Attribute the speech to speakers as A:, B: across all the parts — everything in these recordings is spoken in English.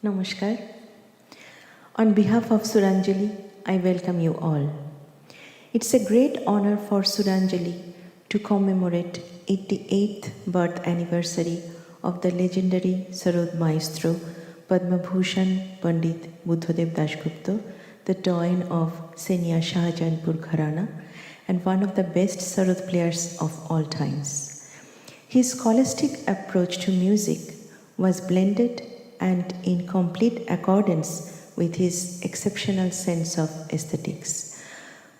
A: Namaskar. On behalf of Suranjali, I welcome you all. It's a great honor for Suranjali to commemorate 88th birth anniversary of the legendary Sarod Maestro Padmabhusan Pandit Buddhadev Dasgupta, the doyen of Senia Shahjahanpur Gharana and one of the best Sarod players of all times. His scholastic approach to music was blended and in complete accordance with his exceptional sense of aesthetics.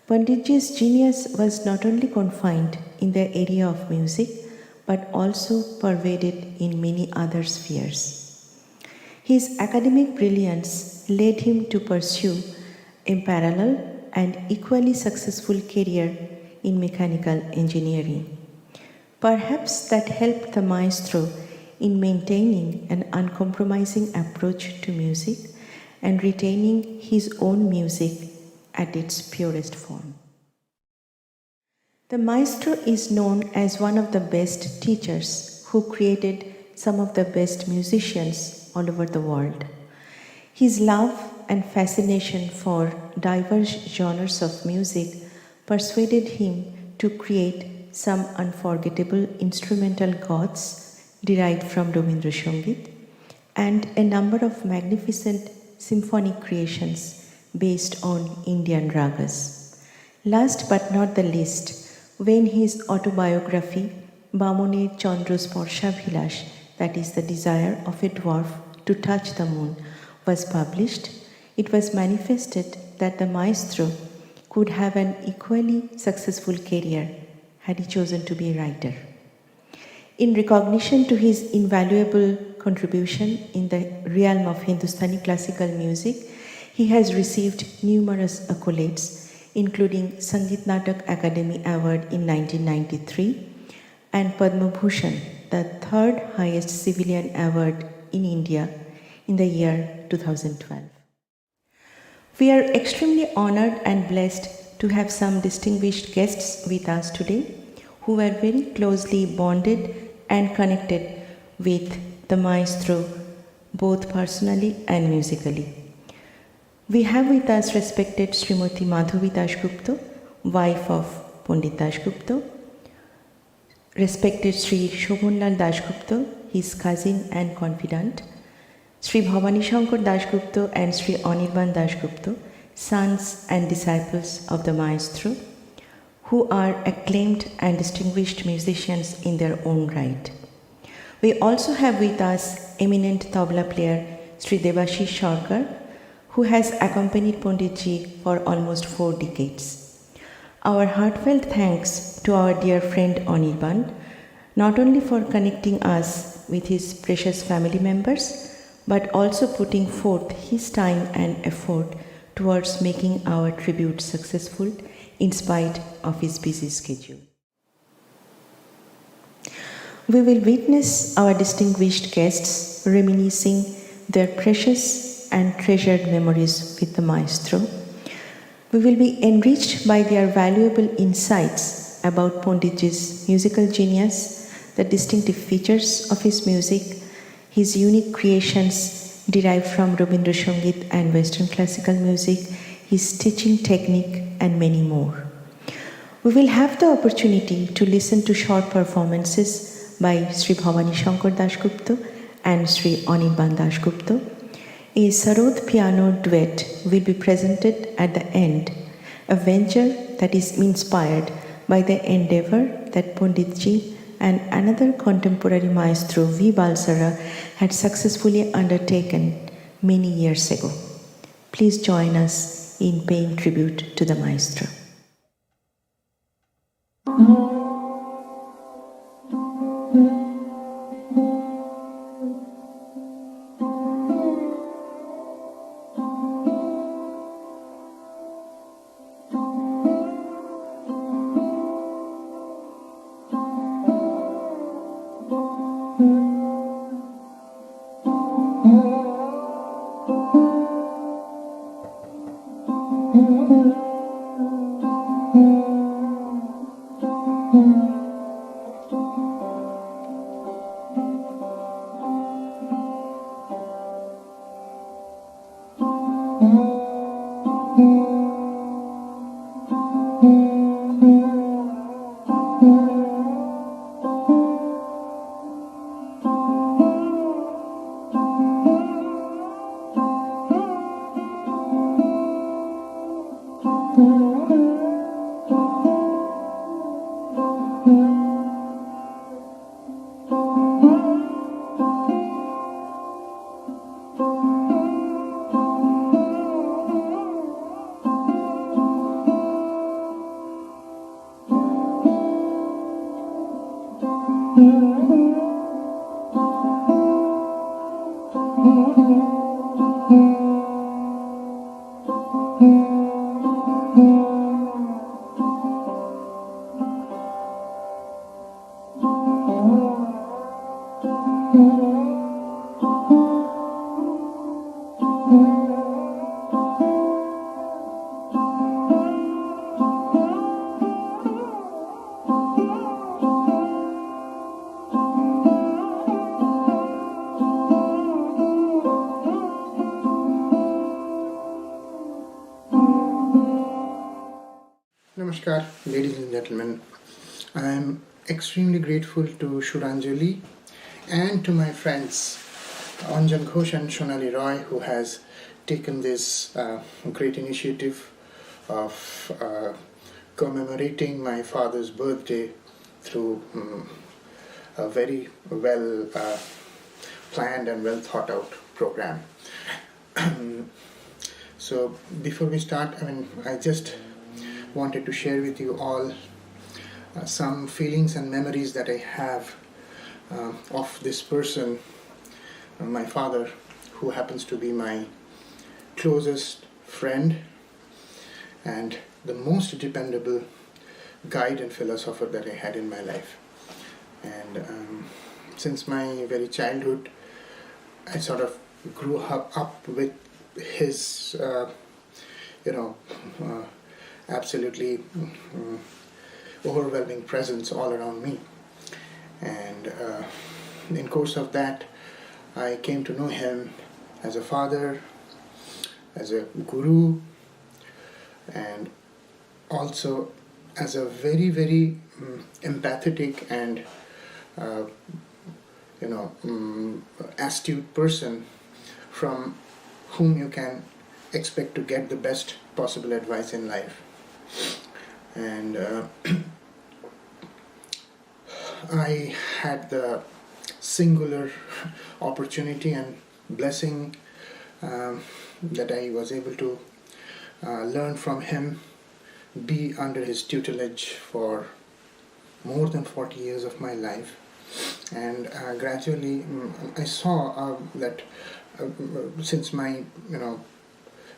A: Panditji's genius was not only confined in the area of music, but also pervaded in many other spheres. His academic brilliance led him to pursue a parallel and equally successful career in mechanical engineering. Perhaps that helped the maestro in maintaining an uncompromising approach to music and retaining his own music at its purest form. The maestro is known as one of the best teachers who created some of the best musicians all over the world. His love and fascination for diverse genres of music persuaded him to create some unforgettable instrumental gods derived from Rabindra Sangeet and a number of magnificent symphonic creations based on Indian ragas. Last but not the least, when his autobiography Bamone Chandra's Porshabhilash, that is the desire of a dwarf to touch the moon, was published, it was manifested that the maestro could have an equally successful career had he chosen to be a writer. In recognition to his invaluable contribution in the realm of Hindustani classical music, he has received numerous accolades, including Sangeet Natak Academy Award in 1993 and Padmabhusan, the third highest civilian award in India in the year 2012. We are extremely honored and blessed to have some distinguished guests with us today who are very closely bonded and connected with the maestro both personally and musically. We have with us respected Srimati Madhobi Dasgupta, wife of Pandit Dasgupta, respected Sri Sovanlal Dasgupta, his cousin and confidant, Sri Bhabani Shankar Dasgupta and Sri Anirban Dasgupta, sons and disciples of the maestro, who are acclaimed and distinguished musicians in their own right. We also have with us eminent tabla player Sri Devashish Shankar, who has accompanied Panditji for almost 4 decades. Our heartfelt thanks to our dear friend Anirban, not only for connecting us with his precious family members, but also putting forth his time and effort towards making our tribute successful in spite of his busy schedule. We will witness our distinguished guests reminiscing their precious and treasured memories with the maestro. We will be enriched by their valuable insights about Panditji's musical genius, the distinctive features of his music, his unique creations derived from Rabindra Sangeet and Western classical music, his teaching technique, and many more. We will have the opportunity to listen to short performances by Sri Bhabani Shankar Dasgupta and Sri Anirban Dasgupta. A Sarod piano duet will be presented at the end, a venture that is inspired by the endeavor that Panditji and another contemporary maestro V. Balsara had successfully undertaken many years ago. Please join us in paying tribute to the maestro.
B: Namaskar, ladies and gentlemen. I am extremely grateful to Suranjali and to my friends Anjan Ghosh and Sonali Ray, who has taken this great initiative of commemorating my father's birthday through a very well planned and well thought out program. So before we start, I just wanted to share with you all some feelings and memories that I have of this person, my father, who happens to be my closest friend and the most dependable guide and philosopher that I had in my life. And since my very childhood, I sort of grew up with his, absolutely overwhelming presence all around me. And in course of that, I came to know him as a father, as a guru, and also as a very, very empathetic and astute person from whom you can expect to get the best possible advice in life. And I had the singular opportunity and blessing that I was able to learn from him, be under his tutelage for more than 40 years of my life. And gradually I saw that since my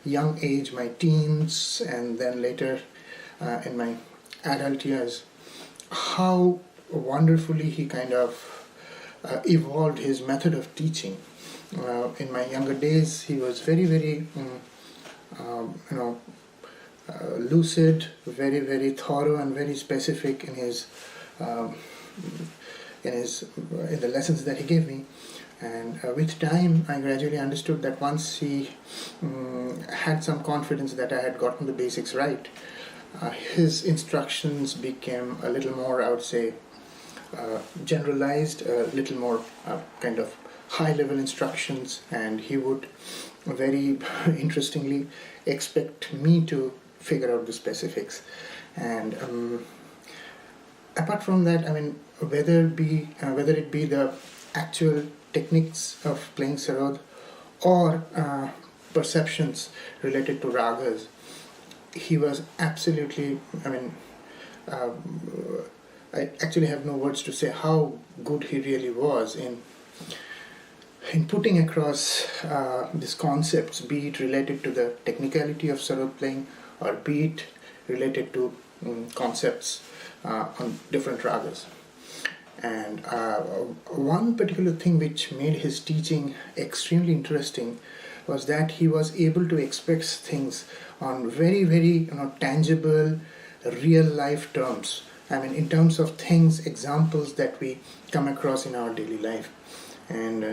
B: young age, my teens, and then later in my adult years, how wonderfully he kind of evolved his method of teaching. In my younger days, he was very, very lucid, very, very thorough, and very specific in the lessons that he gave me. And with time, I gradually understood that once he had some confidence that I had gotten the basics right, his instructions became a little more, I would say, generalized, a little more kind of high-level instructions, and he would very interestingly expect me to figure out the specifics. And apart from that, whether it be the actual techniques of playing Sarod or perceptions related to ragas, he was absolutely, I actually have no words to say how good he really was in putting across these concepts, be it related to the technicality of Sarod playing or be it related to concepts on different ragas. And one particular thing which made his teaching extremely interesting was that he was able to express things on very, very tangible, real life terms. In terms of things, examples that we come across in our daily life. And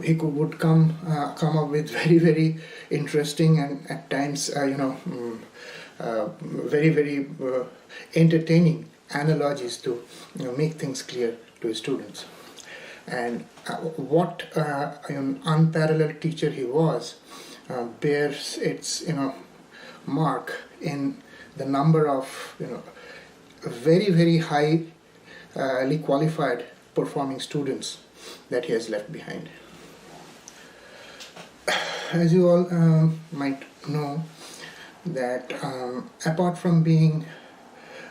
B: he would come up with very, very interesting and at times, very, very entertaining analogies to make things clear to his students. And what an unparalleled teacher he was bears its mark in the number of very, very highly qualified performing students that he has left behind. As you all might know, that apart from being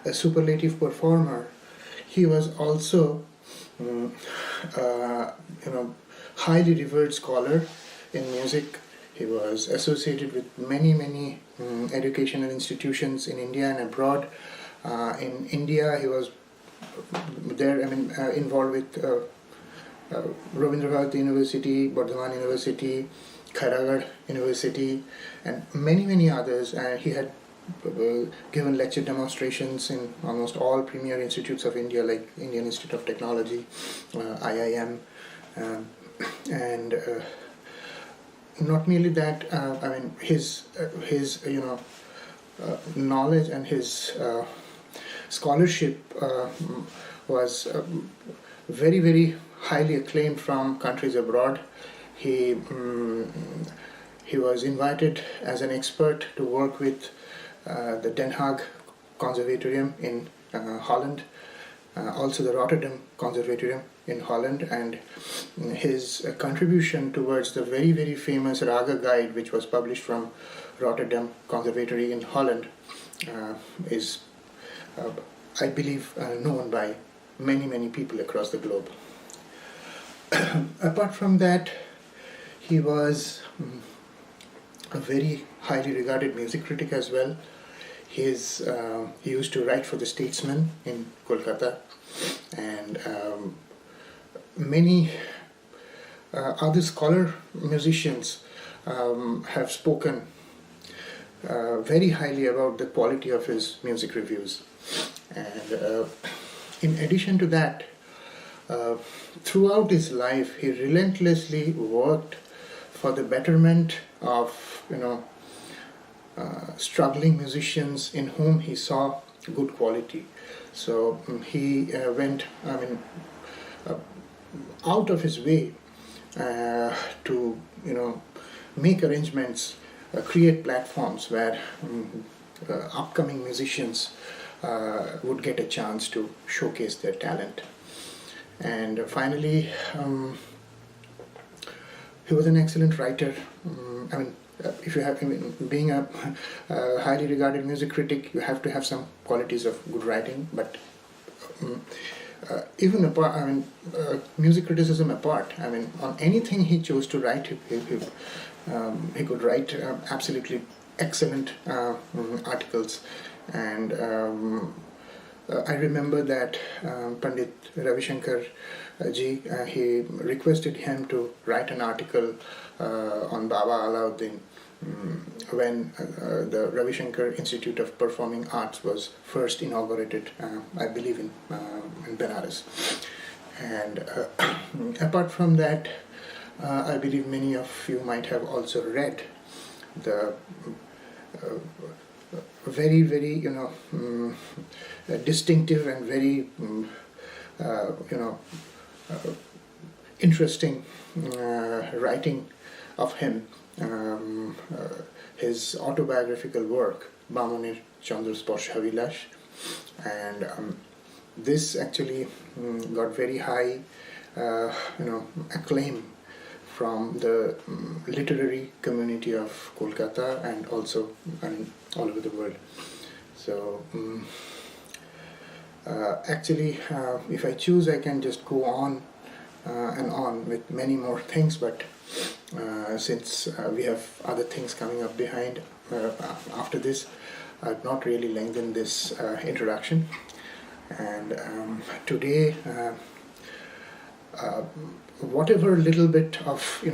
B: a superlative performer, he was also highly revered scholar in music. He was associated with many educational institutions in India and abroad. In India, he was there, involved with Rabindra University, Burdwaman University, Kharagad University, and many others. And he had given lecture demonstrations in almost all premier institutes of India, like Indian Institute of Technology, IIM, and not merely that. His knowledge and his scholarship was very highly acclaimed from countries abroad. He was invited as an expert to work with the Den Haag Conservatorium in Holland, also the Rotterdam Conservatorium in Holland, and his contribution towards the very famous Raga guide, which was published from Rotterdam Conservatory in Holland, is, I believe, known by many people across the globe. Apart from that, he was a very highly regarded music critic as well. He used to write for The Statesman in Kolkata, and many other scholar musicians have spoken very highly about the quality of his music reviews. And in addition to that, throughout his life, he relentlessly worked for the betterment of struggling musicians in whom he saw good quality. So he went out of his way to make arrangements, create platforms where upcoming musicians would get a chance to showcase their talent. And finally, he was an excellent writer. If you have, being a highly regarded music critic, you have to have some qualities of good writing. But even apart, music criticism apart, on anything he chose to write, he could write absolutely excellent articles. And I remember that Pandit Ravi Shankar ji, he requested him to write an article on Baba Alauddin when the Ravi Shankar Institute of Performing Arts was first inaugurated, I believe in Benares. And apart from that, I believe many of you might have also read the very distinctive and very interesting writing of him, his autobiographical work, Bamoner Chandra's Porshavilash, and this actually got very high acclaim from the literary community of Kolkata and also all over the world. So actually, if I choose, I can just go on and on with many more things, but since we have other things coming up behind after this, I've not really lengthened this introduction. And today, whatever little bit of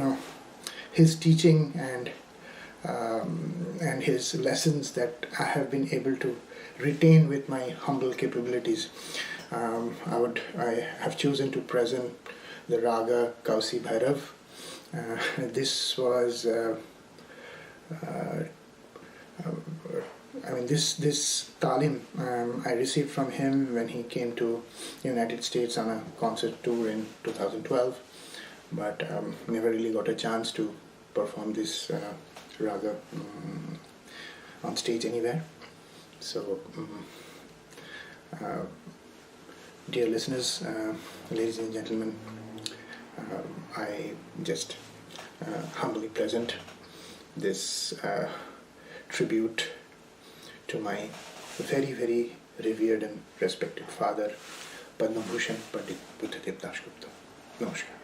B: his teaching and his lessons that I have been able to retain with my humble capabilities, I have chosen to present the Raga Kausi Bhairav. This was this talim I received from him when he came to United States on a concert tour in 2012, but never really got a chance to perform this raga on stage anywhere. So, dear listeners, ladies and gentlemen, I just humbly present this tribute to my very, very revered and respected father, Padmabhusan Pandit Buddhadev Dasgupta. Namaskar.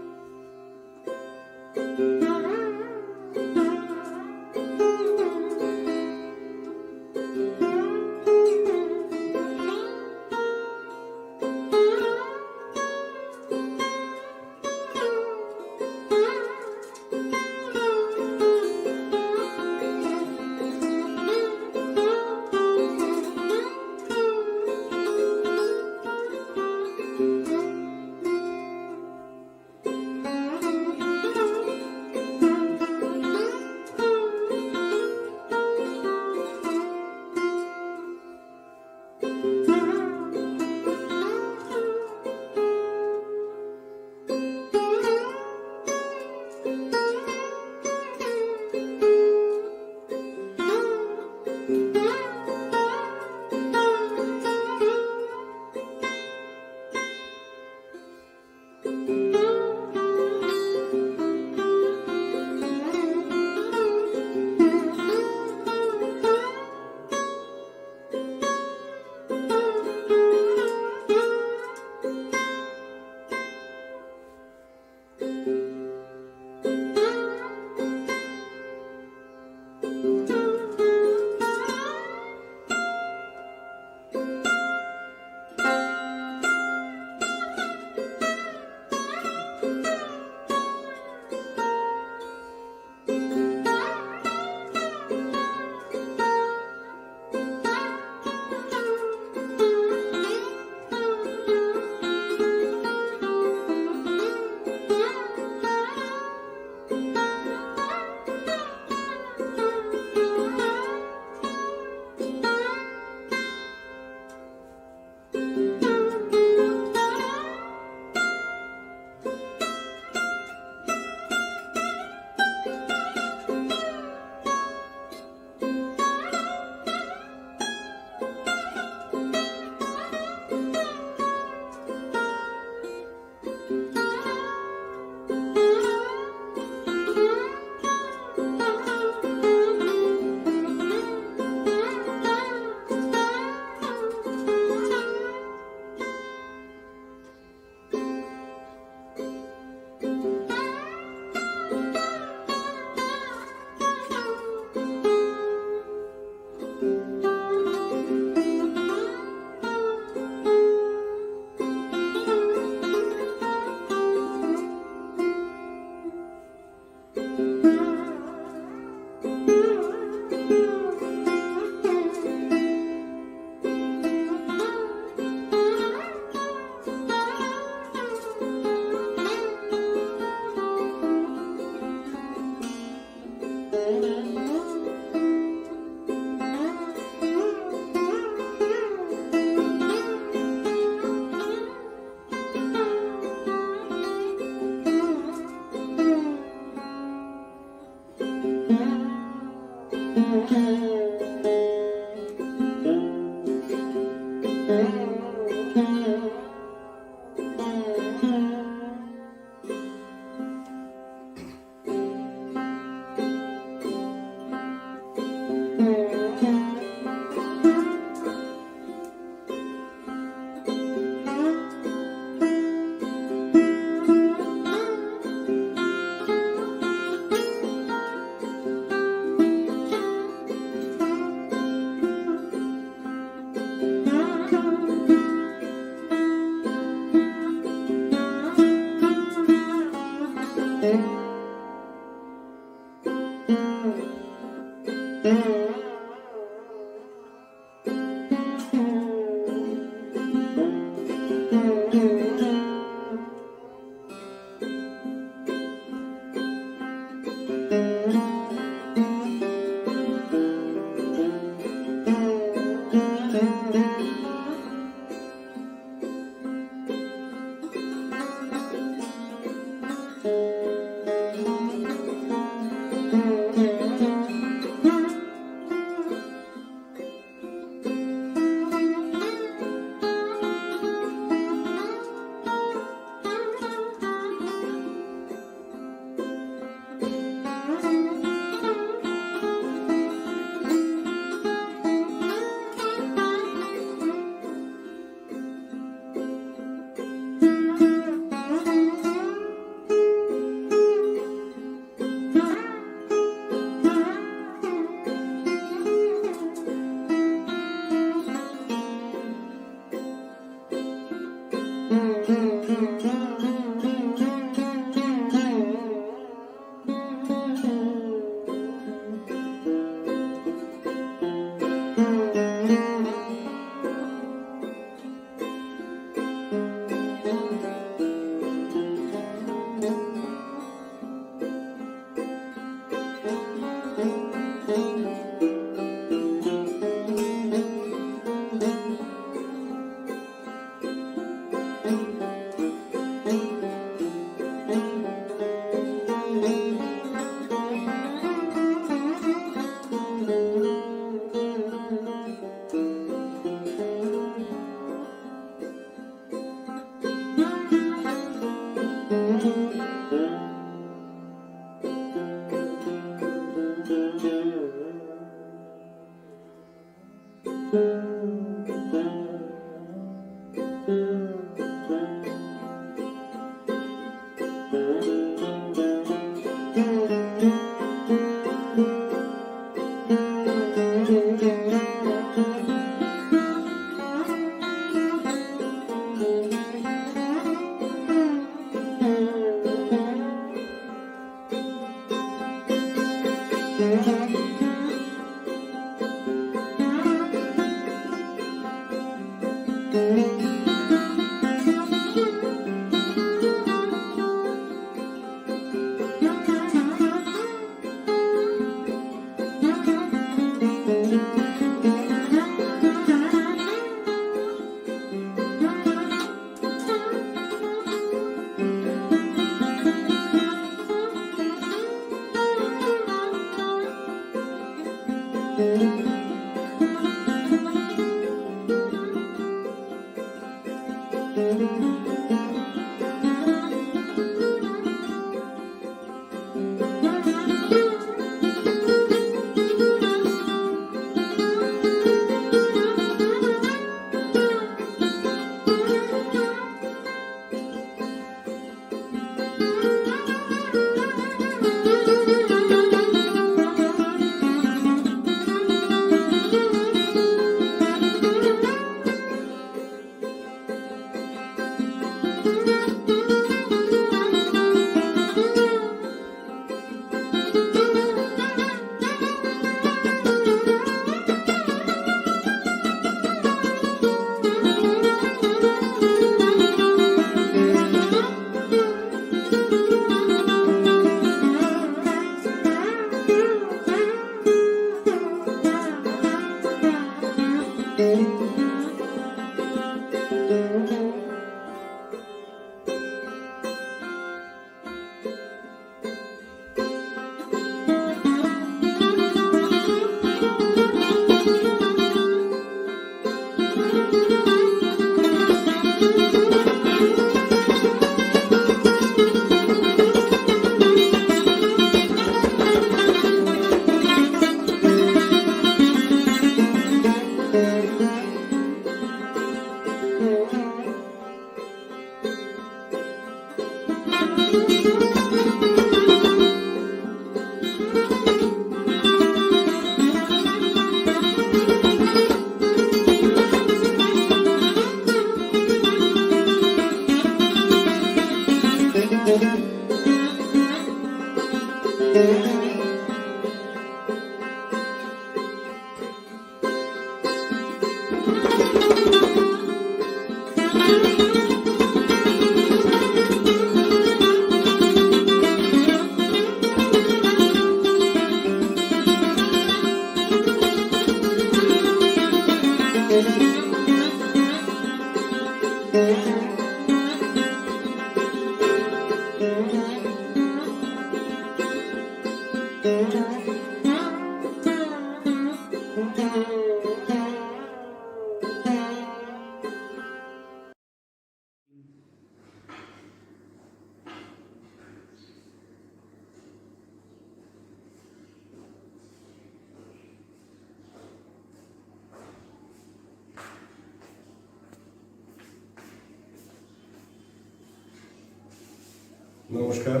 C: নমস্কার।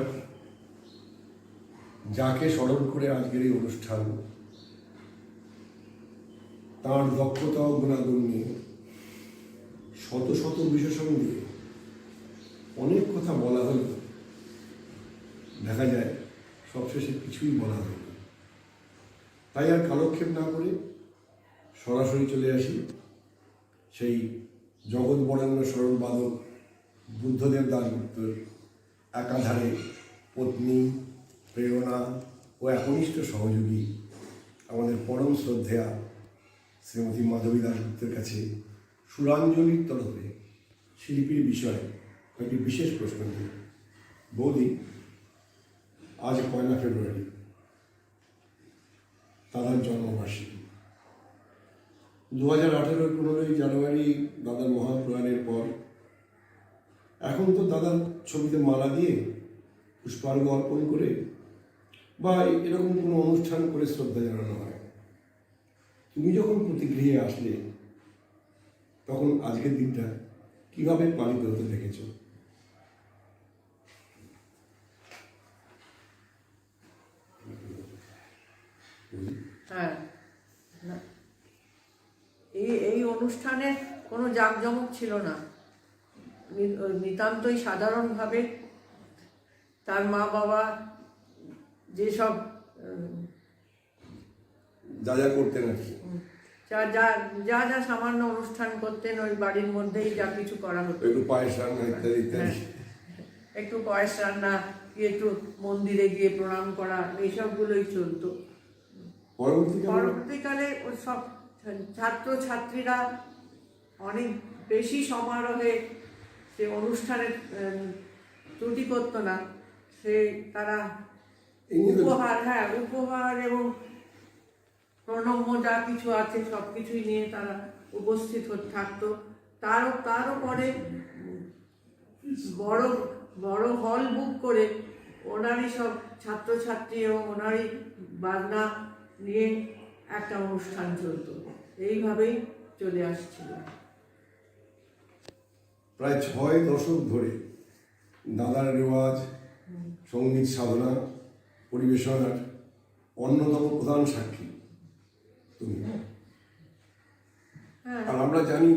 C: যাকে স্মরণ করে আজকের এই অনুষ্ঠান, তার দক্ষতা ও গুণাগুণ নিয়ে শত শত বিশেষণ দিয়ে অনেক কথা বলা হলো, দেখা যায় সবশেষে কিছুই বলা হয়নি। তাই আর কালক্ষেপ না করে সরাসরি চলে আসি সেই জগৎ বরেণ্য স্মরণবাদক বুদ্ধদেব দাশগুপ্তর একাধারে পত্নী, প্রেরণা ও একনিষ্ঠ সহযোগী আমাদের পরম শ্রদ্ধেয়া শ্রীমতী মাধবী দাশগুপ্তের কাছে সুরাঞ্জলির তরফে শিল্পীর বিষয়ে কয়েকটি বিশেষ প্রশ্ন নিয়ে। বৌদি, আজ 1 ফেব্রুয়ারি, দাদার জন্মবার্ষিকী। 2018 15 জানুয়ারি দাদার মহাপ্রয়াণের পর এখন তো দাদার ছবিতে মালা দিয়ে পুষ্পার্ঘ্য অর্পণ করে বা এরকম কোনো অনুষ্ঠান করে শ্রদ্ধা জানানো হয়। তুমি যখন প্রতিগৃহে আসলে তখন আজকের দিনটা কিভাবে পালিত হতে দেখেছ?
D: হ্যাঁ, এই অনুষ্ঠানে কোনো জাঁকজমক ছিল না, নিতান্তই সাধারণভাবে তার মা বাবা যেসব
C: যা যা করতেন আর কি,
D: যা যা যা যা সামান্য অনুষ্ঠান করতেন ওই বাড়ির মধ্যেই যা কিছু করা হতো,
C: একটু পায়েস রান্না ইত্যাদি ইত্যাদি,
D: একটু পায়েস রান্না, একটু মন্দিরে গিয়ে প্রণাম করা, এইসবগুলোই চলতো। পরবর্তীকালে ওই সব ছাত্র ছাত্রীরা অনেক বেশি সমারোহে সে অনুষ্ঠানের ত্রুটি করতো না, সে তারা উপহার এবং প্রণম্য যা কিছু আছে সব কিছুই নিয়ে তারা উপস্থিত থাকতো। তারও পরে বড় বড় হল বুক করে ওনারই সব ছাত্রছাত্রী এবং ওনারই বাজনা নিয়ে একটা অনুষ্ঠান চলতো। এইভাবেই চলে আসছিল।
C: প্রায় 6 দশক ধরে দাদার রেওয়াজ, সঙ্গীত সাধনা, পরিবেশনার অন্যতম প্রধান সাক্ষী তুমি। আর আমরা জানি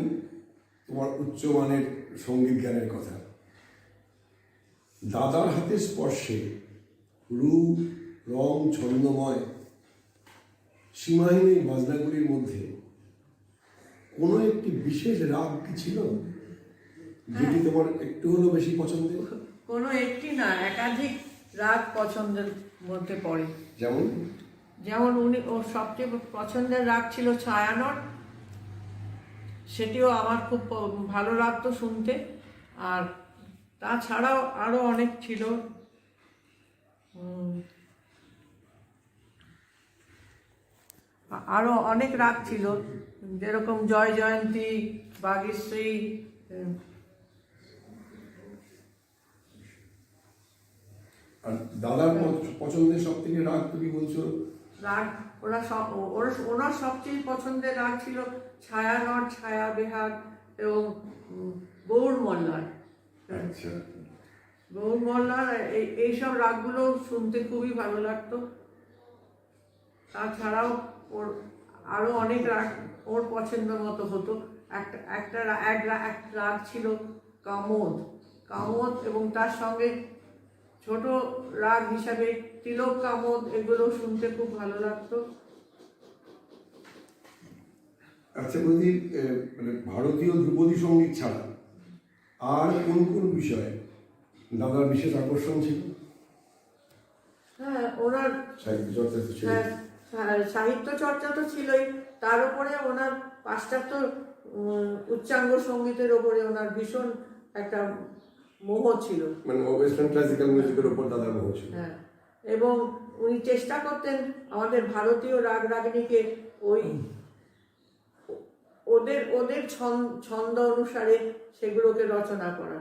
C: তোমার উচ্চমানের সঙ্গীত জ্ঞানের কথা। দাদার হাতের স্পর্শে রূপ, রং, ছন্দময় সীমাহীন এই বাজনাগুলির মধ্যে কোনো একটি বিশেষ রাগ কি ছিল যেটি তোমার একটু হলেও বেশি পছন্দের?
D: কোনো একটি না, একাধিক রাগ পছন্দের মধ্যে পড়ে। যেমন ওর সবচেয়ে পছন্দের রাগ ছিল ছায়ানট, সেটিও আমার খুব ভালো লাগতো শুনতে। আর তাছাড়াও আরও অনেক ছিল, আরও অনেক রাগ ছিল, যেরকম জয় জয়ন্তী, বাগীশ্রী।
C: আর দাদার পছন্দের সব থেকে রাগ তুমি বলছো?
D: রাগ ওনার সবচেয়ে পছন্দের রাগ ছিল ছায়ানট, ছায়া বেহাগ এবং গৌর মল্লার।
C: আচ্ছা,
D: গৌর মল্লার এইসব রাগগুলো শুনতে খুবই ভালো লাগতো। তাছাড়াও ওর আরও অনেক রাগ ওর পছন্দ মতো হতো। একটা রাগ ছিল কামোদ এবং তার সঙ্গে ছোট রাগ হিসাবে তিলক কামোদ, এগুলো শুনতে খুব ভালো লাগতো।
C: আচ্ছা বৌদি, মানে ভারতীয় ধ্রুপদী সঙ্গীত ছাড়া আর কোন কোন বিষয়ে দাদার বিশেষ আকর্ষণ ছিল?
D: হ্যাঁ, ওনার
C: সাহিত্য চর্চা তো ছিল।
D: সাহিত্য চর্চা তো ছিলই, তার উপরে ওনার পাশ্চাত্য উচ্চাঙ্গ সঙ্গীতের ওপরে ওনার ভীষণ একটা মোহ ছিল,
C: মানে ওয়েস্টার্ন ক্লাসিক্যাল মিউজিকের উপর দাদার মোহ ছিল।
D: হ্যাঁ, এবং উনি চেষ্টা করতেন আমাদের ভারতীয় রাগ রাগিনীকে ওই ওদের ছন্দ অনুসারে সেগুলোকে রচনা করা,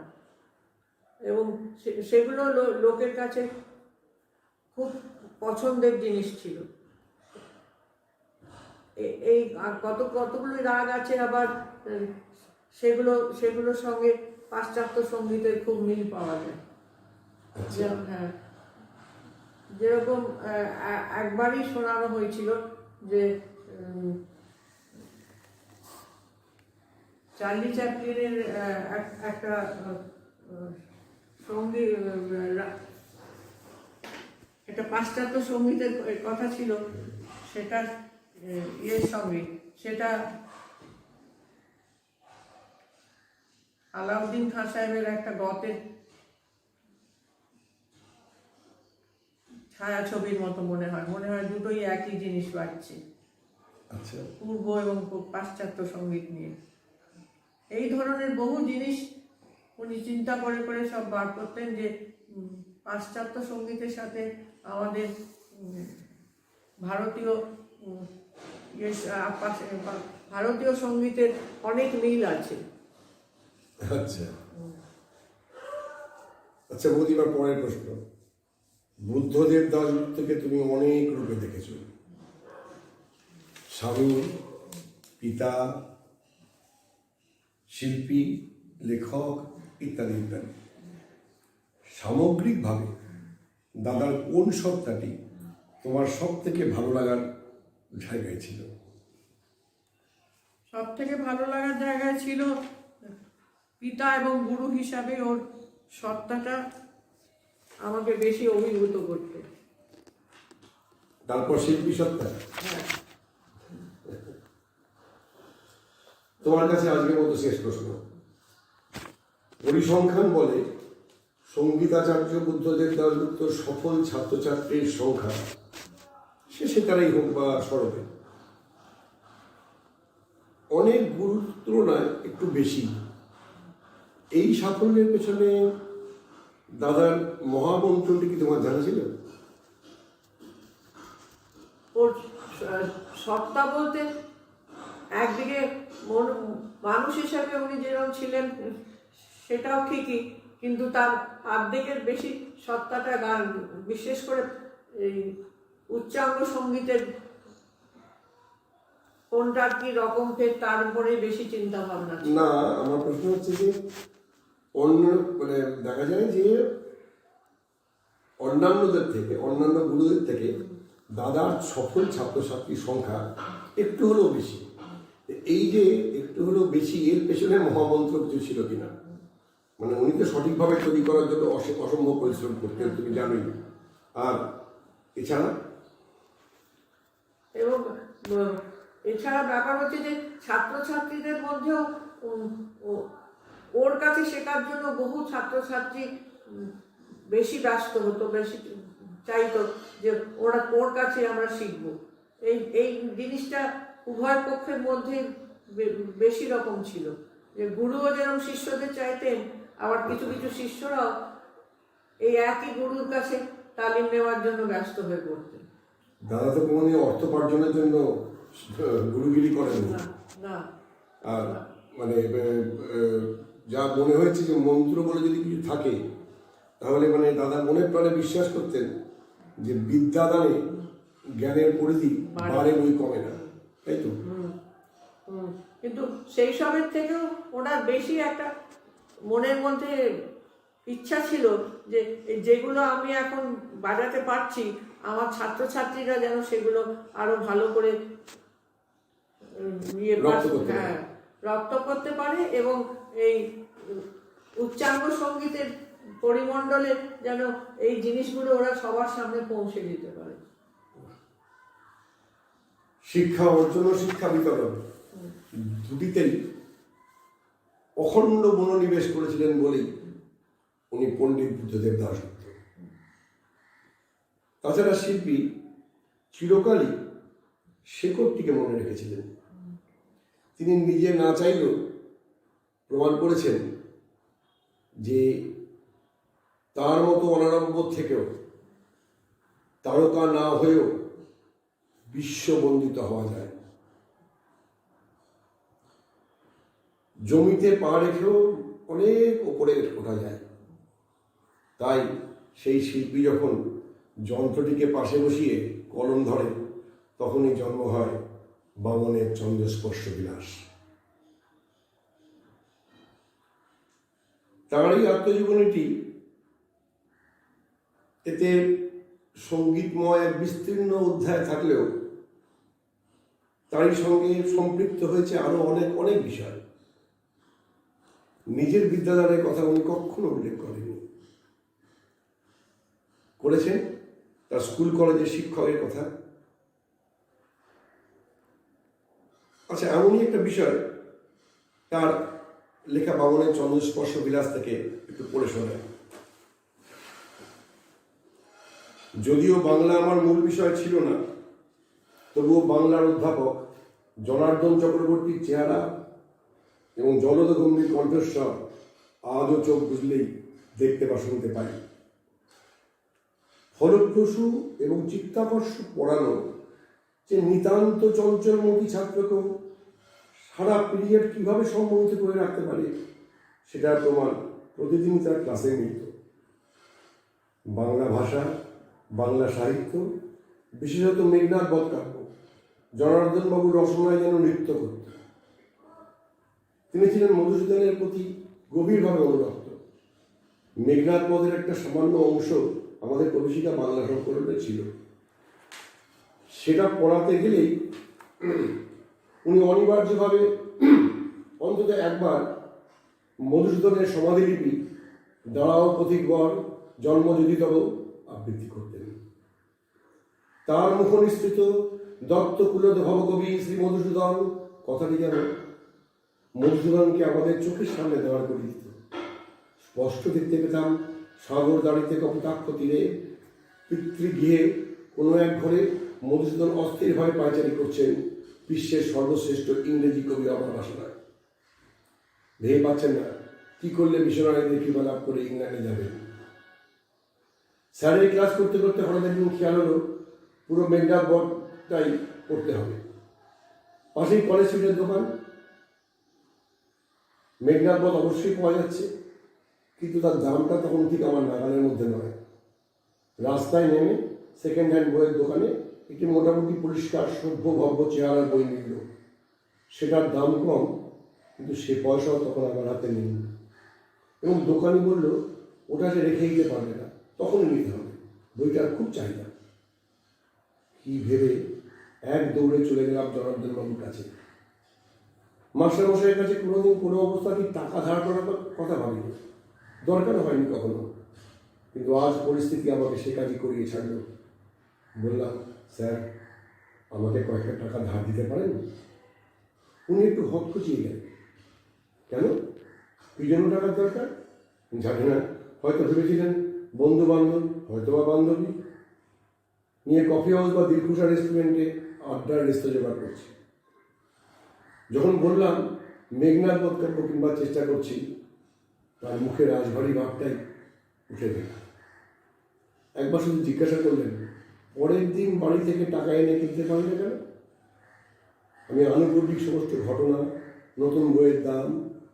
D: এবং সেগুলো লোকের কাছে খুব পছন্দের জিনিস ছিল। এই কতগুলো রাগ আছে, আবার সেগুলোর সঙ্গে পাশ্চাত্য সঙ্গীতের খুব মিল পাওয়া যায়। হ্যাঁ, যেরকম একবারই শোনানো হয়েছিল যে চার্লি চ্যাপলিনের একটা সঙ্গীত, একটা পাশ্চাত্য সঙ্গীতের কথা ছিল, সেটা ইয়ের সঙ্গে, সেটা আলাউদ্দিন খাঁ সাহেবের একটা গতের ছায়াছবির মতো মনে হয় দুটোই একই জিনিস বাজছে,
C: আচ্ছা,
D: পূর্ব এবং পাশ্চাত্য সঙ্গীত নিয়ে। এই ধরনের বহু জিনিস উনি চিন্তা করে করে সব বার করতেন, যে পাশ্চাত্য সঙ্গীতের সাথে আমাদের ভারতীয় সঙ্গীতের অনেক মিল আছে।
C: আচ্ছা আচ্ছা বৌদি, এবার পরের প্রশ্ন। বুদ্ধদেব দাশগুপ্তকে তুমি অনেক রূপে দেখেছো, স্বামী, পিতা, শিল্পী, লেখক ইত্যাদি ইত্যাদি। সামগ্রিকভাবে দাদার কোন সত্তাটি তোমার সব থেকে ভালো লাগার জায়গায় ছিল?
D: সব থেকে ভালো লাগার জায়গায় ছিল পিতা এবং গুরু হিসাবে ওর সত্তাটা আমাকে বেশি অভিভূত করতে।
C: তারপর শিল্পী সত্তা।
D: হ্যাঁ,
C: তোমার কাছে আজকের মতো শেষ প্রশ্ন। পরিসংখ্যান বলে সঙ্গীতাচার্য বুদ্ধদেব দাশগুপ্ত সফল ছাত্রছাত্রীর সংখ্যা, সে তারাই হোক বা সরবে, অনেক গুরুর তুলনায় একটু বেশি। এই সাফল্যের পেছনে দাদার মহামন্ত্রটি কি তোমার জানা ছিল?
D: ওর সত্তা বলতে একদিকে মানুষ হিসাবে উনি যেরকম ছিলেন সেটাও ঠিকই, কিন্তু তার অর্ধেকের বেশি সত্তাটা গান, বিশেষ করে এই উচ্চাঙ্গ সঙ্গীতের কোনটার কি রকম ফের তার উপরেই বেশি চিন্তা ভাবনা।
C: না, আমার প্রশ্ন হচ্ছে যে অন্য মানে দেখা যায় যে অন্যান্য গুরুদের থেকে দাদার সফল ছাত্রছাত্রীর সংখ্যা একটু হলেও বেশি। এই যে একটু হলেও বেশি, এর পেছনে মহামন্ত্র কিছু ছিল কিনা? মানে উনি তো সঠিকভাবে তৈরি করার জন্য অসম্ভব পরিশ্রম করতেন, তুমি জানোই। আর এছাড়া
D: এবং এছাড়া ব্যাপার হচ্ছে যে ছাত্রছাত্রীদের মধ্যেও ওর কাছে শেখার জন্য বহু ছাত্রছাত্রী বেশি ব্যস্ত হতো, বেশি চাইতো যে ওর কাছে আমরা শিখবো। এই জিনিসটা উভয় পক্ষের মধ্যে বেশি রকম ছিল, যে গুরুও যেরকম শিষ্যদের চাইতেন, আবার কিছু কিছু শিষ্যরাও এই একই গুরুর কাছে তালিম নেওয়ার জন্য ব্যস্ত হয়ে পড়তেন।
C: দাদা তো কোনোদিন অর্থ উপার্জনের জন্য গুরুগিরি করেন
D: না।
C: আর মানে যা মনে হয়েছে যে মন্ত্র বলে যদি কিছু থাকে, তাহলে মানে দাদা মনে প্রাণে বিশ্বাস করতেন যে বিদ্যাদানে জ্ঞানের পরিধি বাড়ে বই কমে না, তাই তো?
D: কিন্তু সেই সবের থেকেও ওনার বেশি একটা মনের মধ্যে ইচ্ছা ছিল যে যেগুলো আমি এখন বাজাতে পারছি, আমার ছাত্রছাত্রীরা যেন সেগুলো আরো ভালো করে রপ্ত করতে পারে, এবং এই উচ্চাঙ্গ সঙ্গীতের পরিমণ্ডলে যেন এই জিনিসগুলো ওরা সবার সামনে পৌঁছে দিতে পারে।
C: শিক্ষা অর্জন ও শিক্ষা বিতরণ দুটিতেই অখণ্ড মনোনিবেশ করেছিলেন বলেই উনি পণ্ডিত বুদ্ধদেব দাশগুপ্ত। তাছাড়া শিল্পী চিরকালই শেকড়টিকে মনে রেখেছিলেন। তিনি নিজে না চাইলেও প্রমাণ করেছেন যে তার মতো অনারম্ভ থেকেও, তারকা না হয়েও বিশ্ববন্দিত হওয়া যায়। জমিতে পা রেখেও অনেক ওপরে ওঠা যায়। তাই সেই শিল্পী যখন যন্ত্রটিকে পাশে বসিয়ে কলম ধরে, তখনই জন্ম হয় বামনের চন্দ্রস্পর্শ বিলাস। তার এই আত্মজীবনীটি, এতে সঙ্গীতময় এক বিস্তীর্ণ অধ্যায় থাকলেও তারই সঙ্গে সম্পৃক্ত হয়েছে আরো অনেক অনেক বিষয়। নিজের বিদ্যালয়ের কথা উনি কখনো উল্লেখ করেননি, করেছেন তার স্কুল কলেজের শিক্ষকের কথা। আচ্ছা, এমনই একটা বিষয় তার লেখা বামনের চন্দ্রস্পর্শ বিলাস থেকে একটু পড়ে শোনায়। যদিও বাংলা আমার মূল বিষয় ছিল না, তবুও বাংলার অধ্যাপক জনার্দন চক্রবর্তীর চেহারা এবং জলদ গম্ভীর কণ্ঠস্বর আজও চোখ বুঝলেই দেখতে বা শুনতে পাই। ফলপ্রসূ এবং চিত্তাকর্ষক পড়ানো যে নিতান্ত চঞ্চলমুখী ছাত্রকেও সারা পিরিয়ড কিভাবে সম্মোহিত করে রাখতে পারে, সেটার প্রমাণ প্রতিদিন তার ক্লাসে মিলত। বাংলা ভাষা, বাংলা সাহিত্য, বিশেষত মেঘনাদ বধকাব্য জনার্দনবাবুর রচনায় যেন নৃত্য করত। তিনি ছিলেন মধুসূদনের প্রতি গভীরভাবে অনুরক্ত। মেঘনাদ বধের একটা সামান্য অংশ আমাদের প্রবেশিকা বাংলা সংকলনে ছিল। সেটা পড়াতে গেলেই উনি অনিবার্যভাবে অন্তত একবার মধুসূদনের সমাধিলিপি দাঁড়াও পথিকবর জন্ম যদি তব আবৃত্তি করতেন। তার মুখনিসৃত দত্ত কুলদ ভবকবি শ্রী মধুসূদন কথাটি যেন মধুসূদনকে আমাদের চোখের সামনে দাঁড় করে দিত। স্পষ্ট দেখতে পেতাম সাগর দাঁড়িতে কপোতাক্ষ তীরে পিতৃগৃহে কোনো এক ঘরে মধুসূদন অস্থিরভাবে পায়চারি করছেন বিশ্বের সর্বশ্রেষ্ঠ ইংরেজি কবি অববাসনায়। ভেবে পাচ্ছেন না কি করলে মিশনারিদের কৃপা লাভ করে ইংল্যান্ডে যাবেন। স্যারের ক্লাস করতে করতে হঠাৎ একদিন খেয়াল হলো পুরো মেঘনাদ বধটাই পড়তে হবে। পাশেই কলেজ স্ট্রিটের দোকান। মেঘনাদ বধ অবশ্যই পাওয়া যাচ্ছে, কিন্তু তার দামটা তখন ঠিক আমার নাগালের মধ্যে নয়। রাস্তায় নেমে সেকেন্ড হ্যান্ড বইয়ের দোকানে একটি মোটামুটি পরিষ্কার সভ্য ভব্য চেহারার বই মিলল। সেটার দাম কম, কিন্তু সে পয়সাও তখন আমার হাতে নেই। এবং দোকানি বলল ওটা সে রেখে দিতে পারবে না, তখনই নিতে হবে, বইটার খুব চাহিদা। কি ভেবে এক দৌড়ে চলে গেলাম জনার্দনবাবুর কাছে। মাস্টারমশাইয়ের কাছে কোনোদিন কোনো অবস্থাতেই টাকা ধার করার কথা ভাবিনি, দরকার হয়নি কখনো, কিন্তু আজ পরিস্থিতি আমাকে সে কাজই করিয়ে ছাড়ল। বললাম, স্যার আমাকে কয়েকটা টাকা ধার দিতে পারেন? উনি একটু হকচকিয়ে গেলেন। কেন, কি জন্য টাকার দরকার? জানি না, হয়তো ভেবেছিলেন বন্ধু বান্ধব, হয়তো বা বান্ধবী নিয়ে কফি হাউস বা দিলখুশা রেস্টুরেন্টে আড্ডার রেস্ত জোগাড় করছি। যখন বললাম মেঘনাদ বধকাব্য কিংবা চেষ্টা করছি, তার মুখে রাজভারী ভাবটাই উঠে গেল। একবার শুধু জিজ্ঞাসা করলেন, পরের দিন বাড়ি থেকে টাকা এনে কিনতে পারলে কেন? আমি আনুষঙ্গিক সমস্ত ঘটনা, নতুন বইয়ের দাম,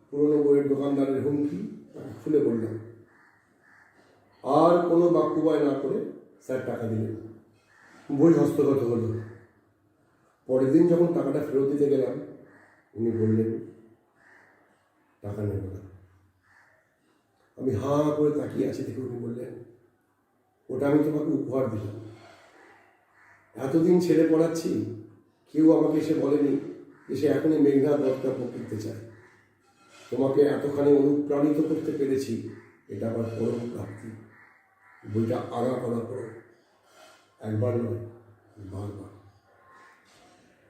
C: পুরনো বইয়ের দোকানদারের হুমকি তাকে খুলে বললাম। আর কোনো বাক্যবায় না করে স্যার টাকা দিলেন। বই হস্তগত হল। পরের দিন যখন টাকাটা ফেরত দিতে গেলাম, উনি বললেন, টাকা নেব না। আমি হাঁ করে তাকিয়ে আছি দেখে উনি বললেন, ওটা আমি তোমাকে উপহার দিলাম। এতদিন ছেলে পড়াচ্ছি, কেউ আমাকে এসে বলেনি যে সে এখনই মেঘনাদ বধকাব্য পড়তে চায়। তোমাকে এতখানি অনুপ্রাণিত করতে পেরেছি, এটা আমার পরম প্রাপ্তি। বইটা আগা করা পড়ো, একবার নয় বারবার।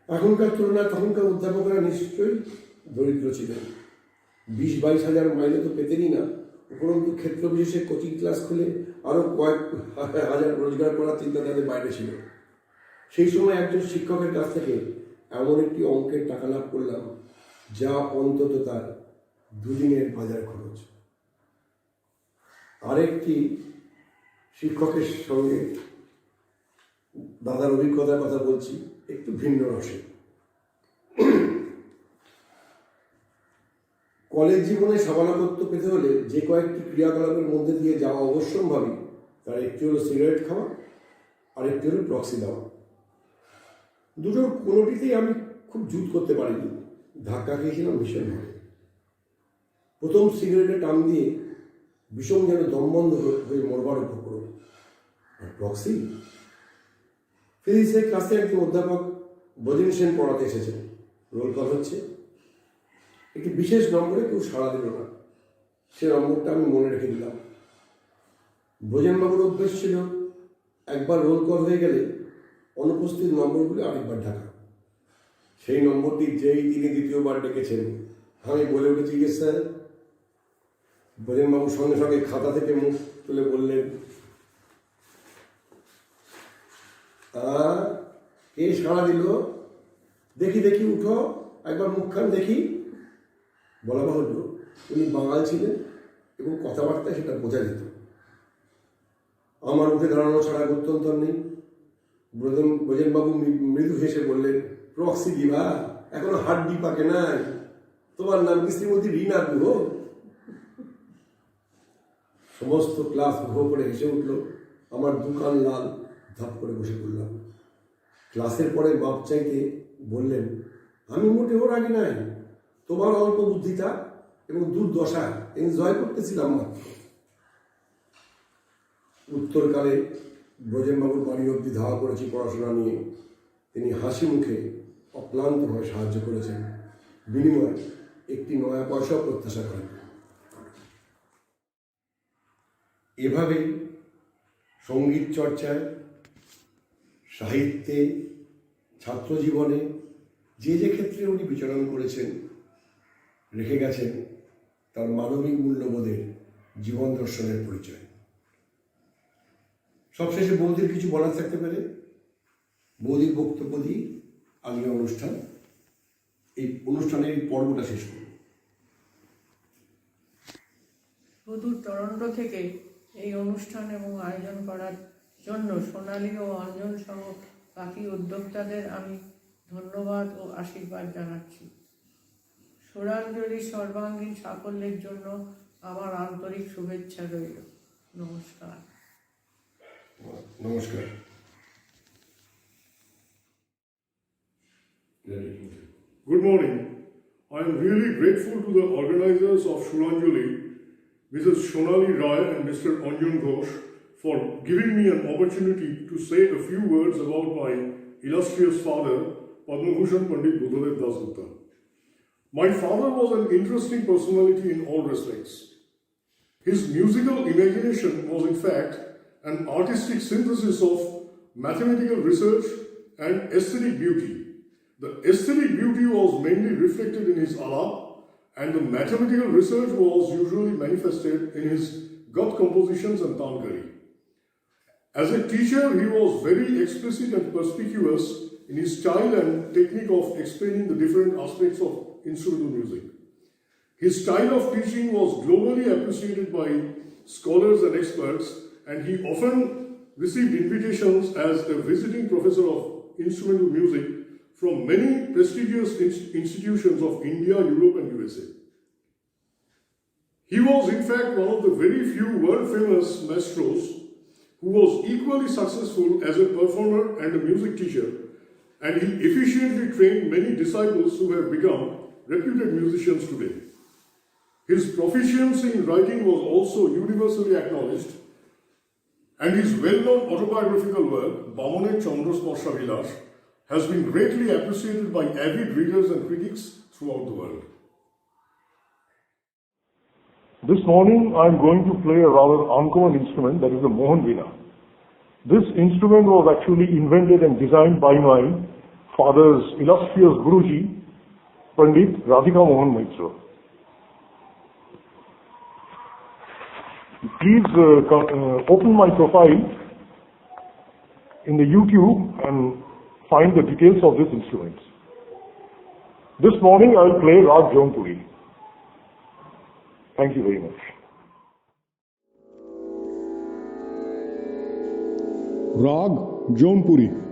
C: এখনকার তুলনায় তখনকার অধ্যাপকরা নিশ্চয়ই দরিদ্র ছিলেন। 20-22 হাজার মাইনে তো পেতেনই না, উপরন্তু ক্ষেত্র বিশেষে কোচিং ক্লাস খুলে আরও কয়েক হাজার রোজগার করার চিন্তা তাদের বাইরে ছিল। সেই সময় একজন শিক্ষকের কাছ থেকে এমন একটি অঙ্কের টাকা লাভ করলাম যা অন্তত তার দুদিনের বাজার খরচ। আরেকটি শিক্ষকের সঙ্গে দাদার অভিজ্ঞতার কথা বলছি, একটু ভিন্ন রসে। কলেজ জীবনে সফলতা পেতে হলে যে কয়েকটি ক্রিয়াকলাপের মধ্যে দিয়ে যাওয়া অবশ্যম্ভাবী, তার একটি হলো সিগারেট খাওয়া, আর একটি হলো প্রক্সি দেওয়া। দুটোর কোনোটিতেই আমি খুব জুত করতে পারিনি, ধাক্কা খেয়েছিলাম ভীষণভাবে। প্রথম সিগারেটে টান দিয়ে বিষম যেন দমবন্ধ হয়ে মরবার উপক্রম। আর প্রক্সি, ফিজিক্সের ক্লাসে একজন অধ্যাপক বজেন সেন পড়াতে এসেছেন। রোল কল হচ্ছে, একটি বিশেষ নম্বরে কেউ সাড়া দিল না। সে নম্বরটা আমি মনে রেখে দিলাম। ব্রজেনবাবুর অভ্যেস ছিল একবার রোল কল হয়ে গেলে অনুপস্থিত নম্বরগুলো আরেকবার ঢাকা। সেই নম্বরটি যেই তিনি দ্বিতীয়বার ডেকেছেন, আমি বলে উঠেছি যে স্যার। ব্রজেনবাবু সঙ্গে সঙ্গে খাতা থেকে মুখ তুলে বললেন, কে সাড়া দিল? দেখি দেখি, উঠো, একবার মুখখান দেখি। বলা বাহুল্য, উনি বাঙাল ছিলেন এবং কথাবার্তায় সেটা বোঝা যেত। আমার উঠে দাঁড়ানো ছাড়া গত্যন্তর নেই। ব্রজেনবাবু মৃদু হেসে বললেন, প্রক্সি দিবা? এখনো হাড্ডি পাকে নাই। তোমার নাম কি শ্রীমতী রীনা গুহ? সমস্ত ক্লাস গুহ করে হেসে উঠল। আমার দুকান লাল, ধাপ করে বসে পড়লাম। ক্লাসের পরে বাপ চাইতে বললেন, আমি মোটেও রাগি নাই, তোমার অল্প বুদ্ধিতা এবং দুর্দশা এনজয় করতেছিলাম মাত্র। উত্তরকালে ব্রজেনবাবুর বাড়ি অবধি ধাওয়া করেছি পড়াশোনা নিয়ে। তিনি হাসি মুখে অক্লান্তভাবে সাহায্য করেছেন, বিনিময়ে একটি নয়া পয়সাও প্রত্যাশা করেন। এভাবেই সঙ্গীত চর্চায়, সাহিত্যে, ছাত্রজীবনে যে যে ক্ষেত্রে উনি বিচরণ করেছেন, রেখে গেছেন তার মানবিক মূল্যবোধের জীবন দর্শনের পরিচয়। সবশেষে বৌদির কিছু বলার থাকতে পারে। বৌদির বক্তব্য দিয়ে আমি অনুষ্ঠানের এই পর্বটা শেষ করব।
D: সুদূর টরন্টো থেকে এই অনুষ্ঠান এবং আয়োজন করার জন্য সোনালী ও অঞ্জন সহ বাকি উদ্যোক্তাদের আমি ধন্যবাদ ও আশীর্বাদ জানাচ্ছি। সুরাঞ্জলির সর্বাঙ্গীন সাফল্যের জন্য আমার আন্তরিক শুভেচ্ছা রইল। নমস্কার।
C: নমস্কার।
E: Good morning. I am really grateful to the organizers of Suranjali, Mrs. Sonali Ray and Mr. Anjan Ghosh, for giving me an opportunity to say a few words about my illustrious father, Padmabhusan Pandit Buddhadev Dasgupta. My father was an interesting personality in all respects. His musical imagination was in fact an artistic synthesis of mathematical research and aesthetic beauty. The aesthetic beauty was mainly reflected in his alap, and the mathematical research was usually manifested in his gat compositions and tankari. As a teacher, he was very explicit and perspicuous in his style and technique of explaining the different aspects of instrumental music. His style of teaching was globally appreciated by scholars and experts, and he often received invitations as a visiting professor of instrumental music from many prestigious institutions of India, Europe, and USA. He was in fact one of the very few world-famous maestros who was equally successful as a performer and a music teacher, and he efficiently trained many disciples who have become reputed musicians today. His proficiency in writing was also universally acknowledged, and his well-known autobiographical work, Bhabani Chandrasparsha Vilas, has been greatly appreciated by avid readers and critics throughout the world.
F: This morning I am going to play a rather uncommon instrument, that is the Mohan Veena. This instrument was actually invented and designed by my father's illustrious Guruji, Pandit Radhika Mohan Maestro. please open my profile in the YouTube and find the details of this instrument. This morning I will play Rag Jaunpuri. Thank you very much.
E: Rag Jaunpuri.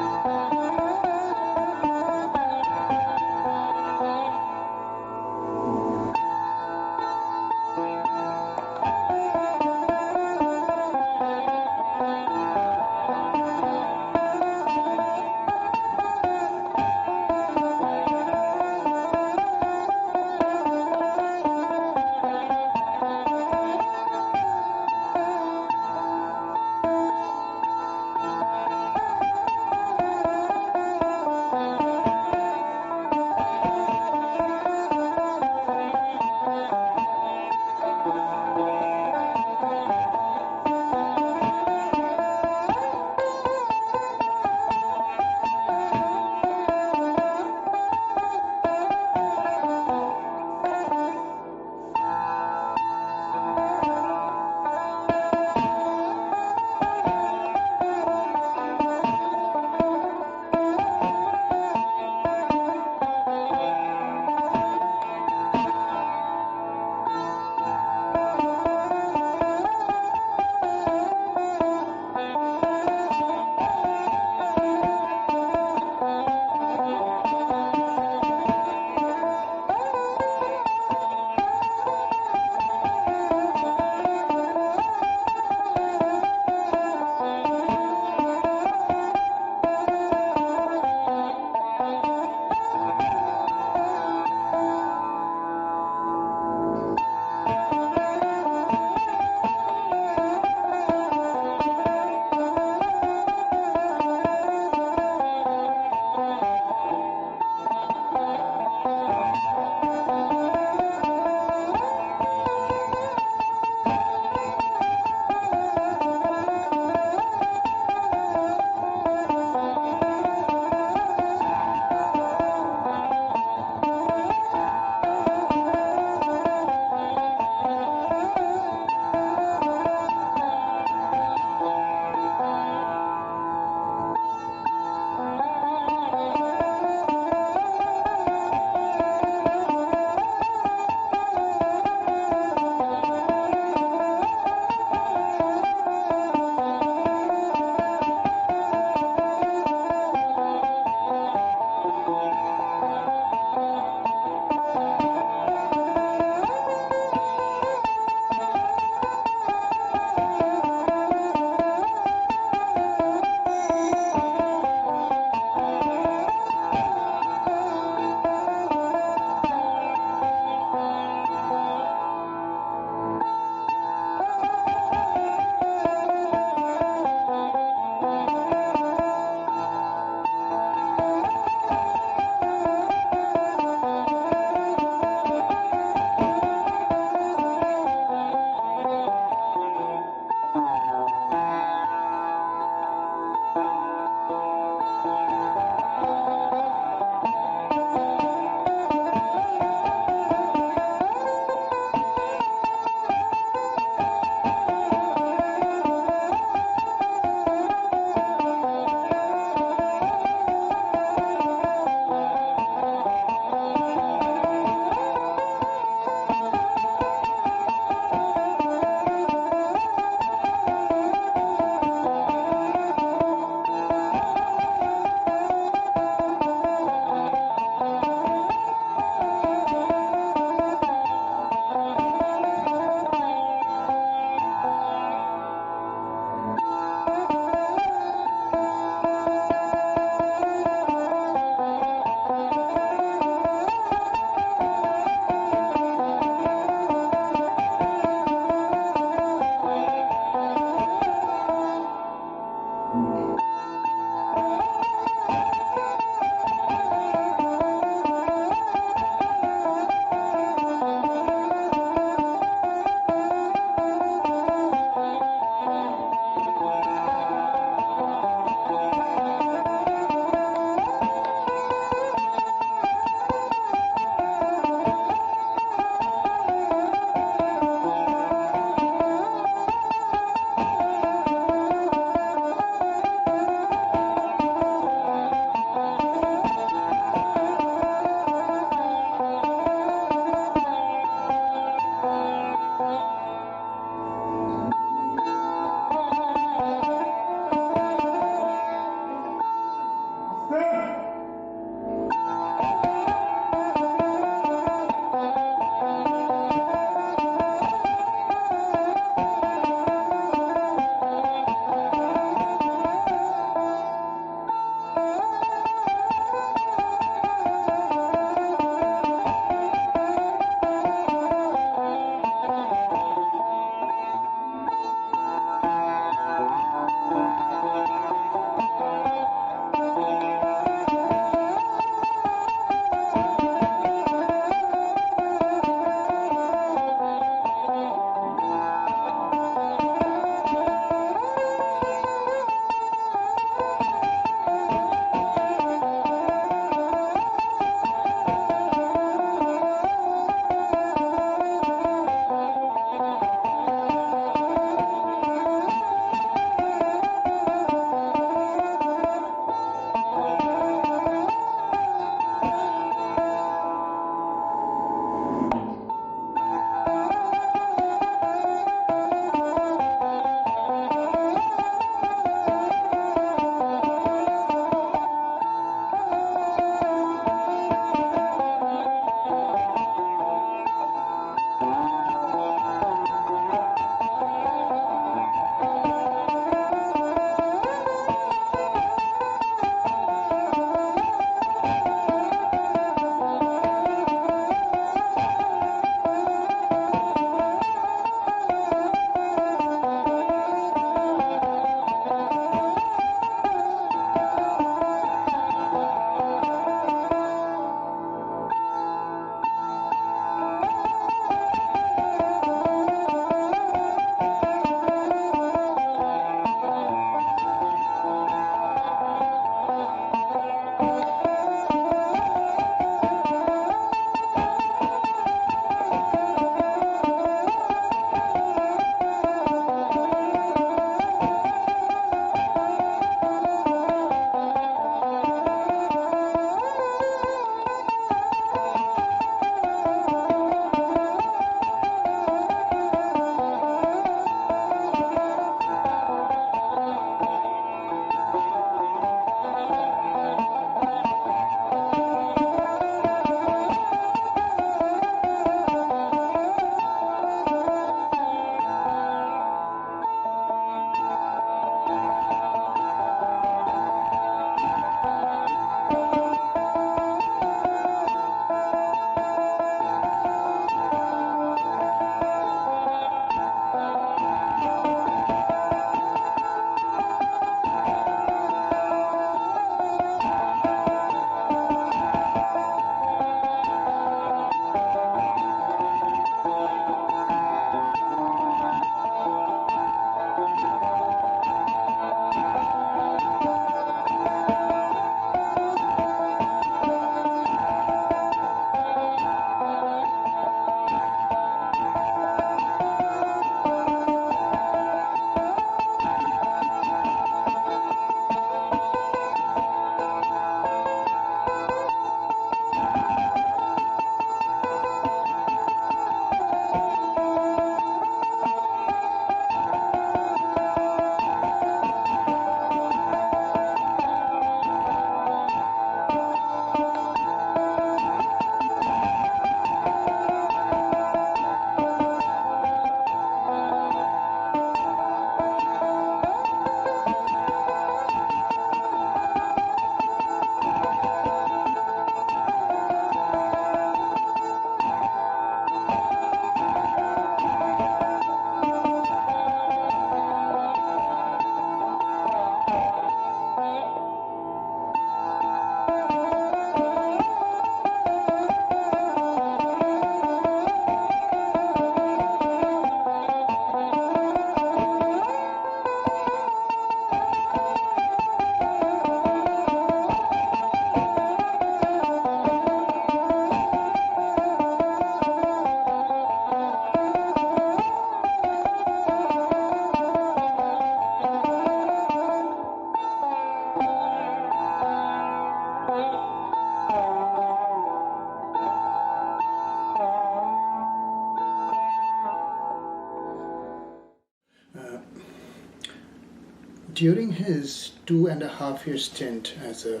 B: During his 2.5 year stint as a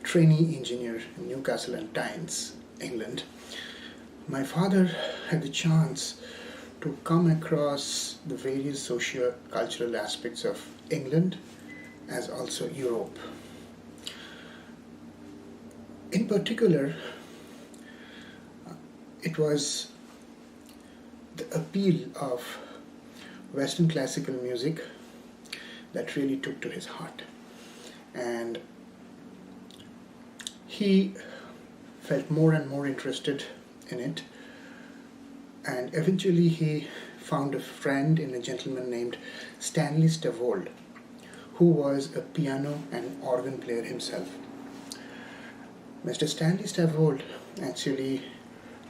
B: trainee engineer in Newcastle and Tynes, England, my father had the chance to come across the various socio-cultural aspects of England as also Europe. In particular, it was the appeal of Western classical music that really took to his heart. And he felt more and more interested in it, and eventually he found a friend in a gentleman named Stanley Stavold, who was a piano and organ player himself. Mr. Stanley Stavold actually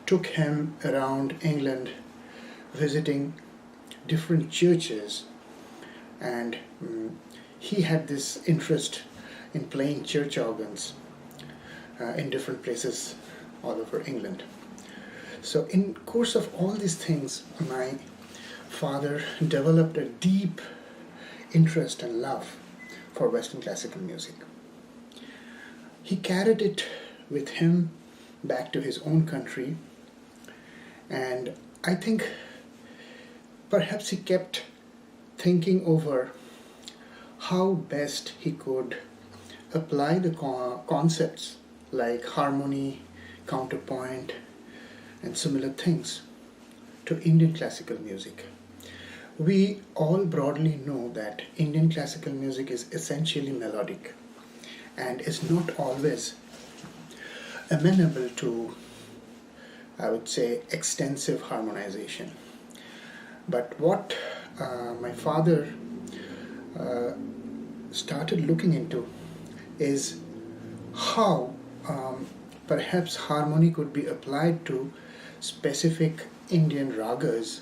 B: took him around England visiting different churches, and he had this interest in playing church organs in different places all over England. So in course of all these things, my father developed a deep interest and love for Western classical music. He carried it with him back to his own country, and I think perhaps he kept thinking over how best he could apply the concepts like harmony, counterpoint, and similar things to Indian classical music. We all broadly know that Indian classical music is essentially melodic and is not always amenable to, I would say, extensive harmonization. But what my father started looking into is how perhaps harmony could be applied to specific Indian ragas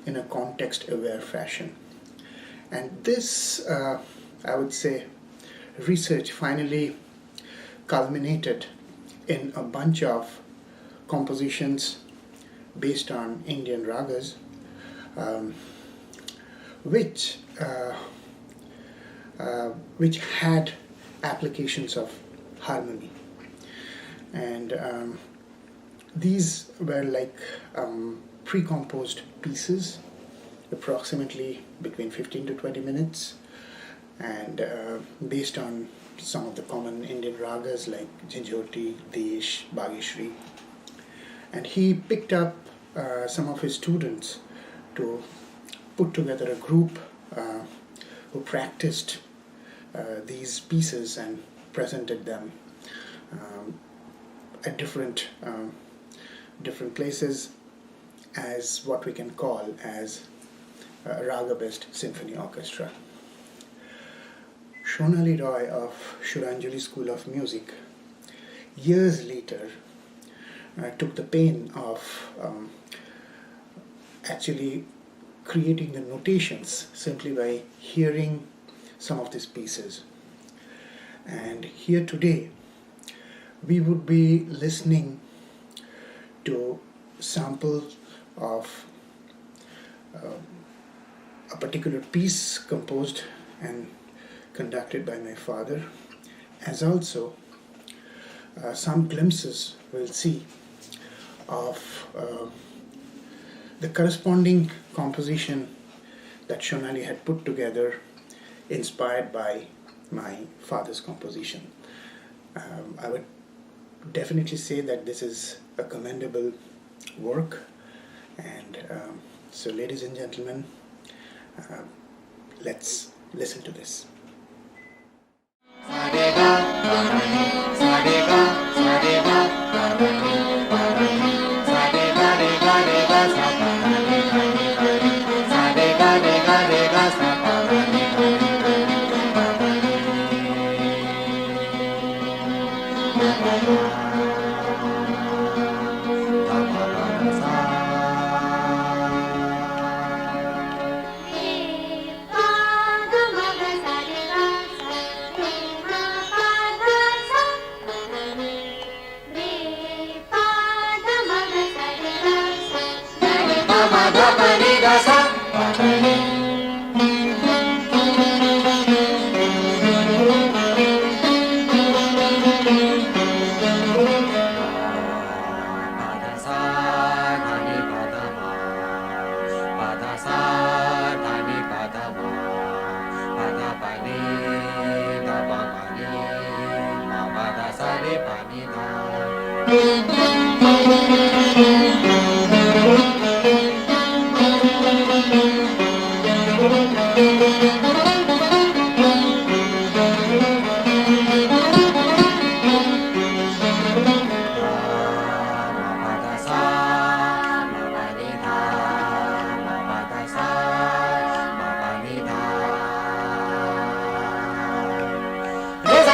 B: in a context-aware fashion. And this, I would say, research finally culminated in a bunch of compositions based on Indian ragas, which had applications of harmony. And these were like pre-composed pieces, approximately between 15 to 20 minutes, and based on some of the common Indian ragas like Jhanjhoti, Desh, Bageshri. And he picked up some of his students to put together a group who practiced these pieces and presented them at different places as what we can call as a raga-based symphony orchestra. Sonali Ray of Suranjali School of Music years later took the pain of actually creating the notations simply by hearing some of these pieces. And here today we would be listening to samples of a particular piece composed and conducted by my father, as also some glimpses we'll see of the corresponding composition that Sonali had put together, inspired by my father's composition. I would definitely say that this is a commendable work, and so ladies and gentlemen, let's listen to this.
G: Sa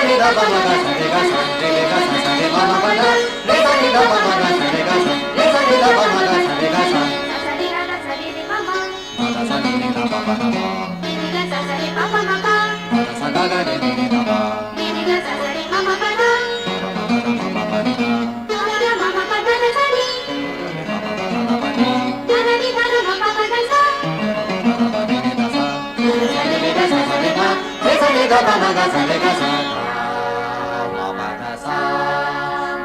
G: ni da pa ma ga sa re ga sa re ga sa sa re ma ma pa da re sa ni da pa ma ga sa re ga sa re sa ni da pa ma ga sa re ga sa sa ni ga sa re re ma ma ma da sa ni da pa pa da pa ni ga sa sa re pa pa ma pa ma da sa ga ga re ni da pa ni ga sa sa re ma ma pa da ma ma pa da ma ma pa ni da da ma ma pa da na sa ni da ma pa da ma pa ni da na ni da ma pa pa da sa da ni da sa sa ni ga sa sa re ma re sa ni da pa ma ga sa re ga sa ma pa da sa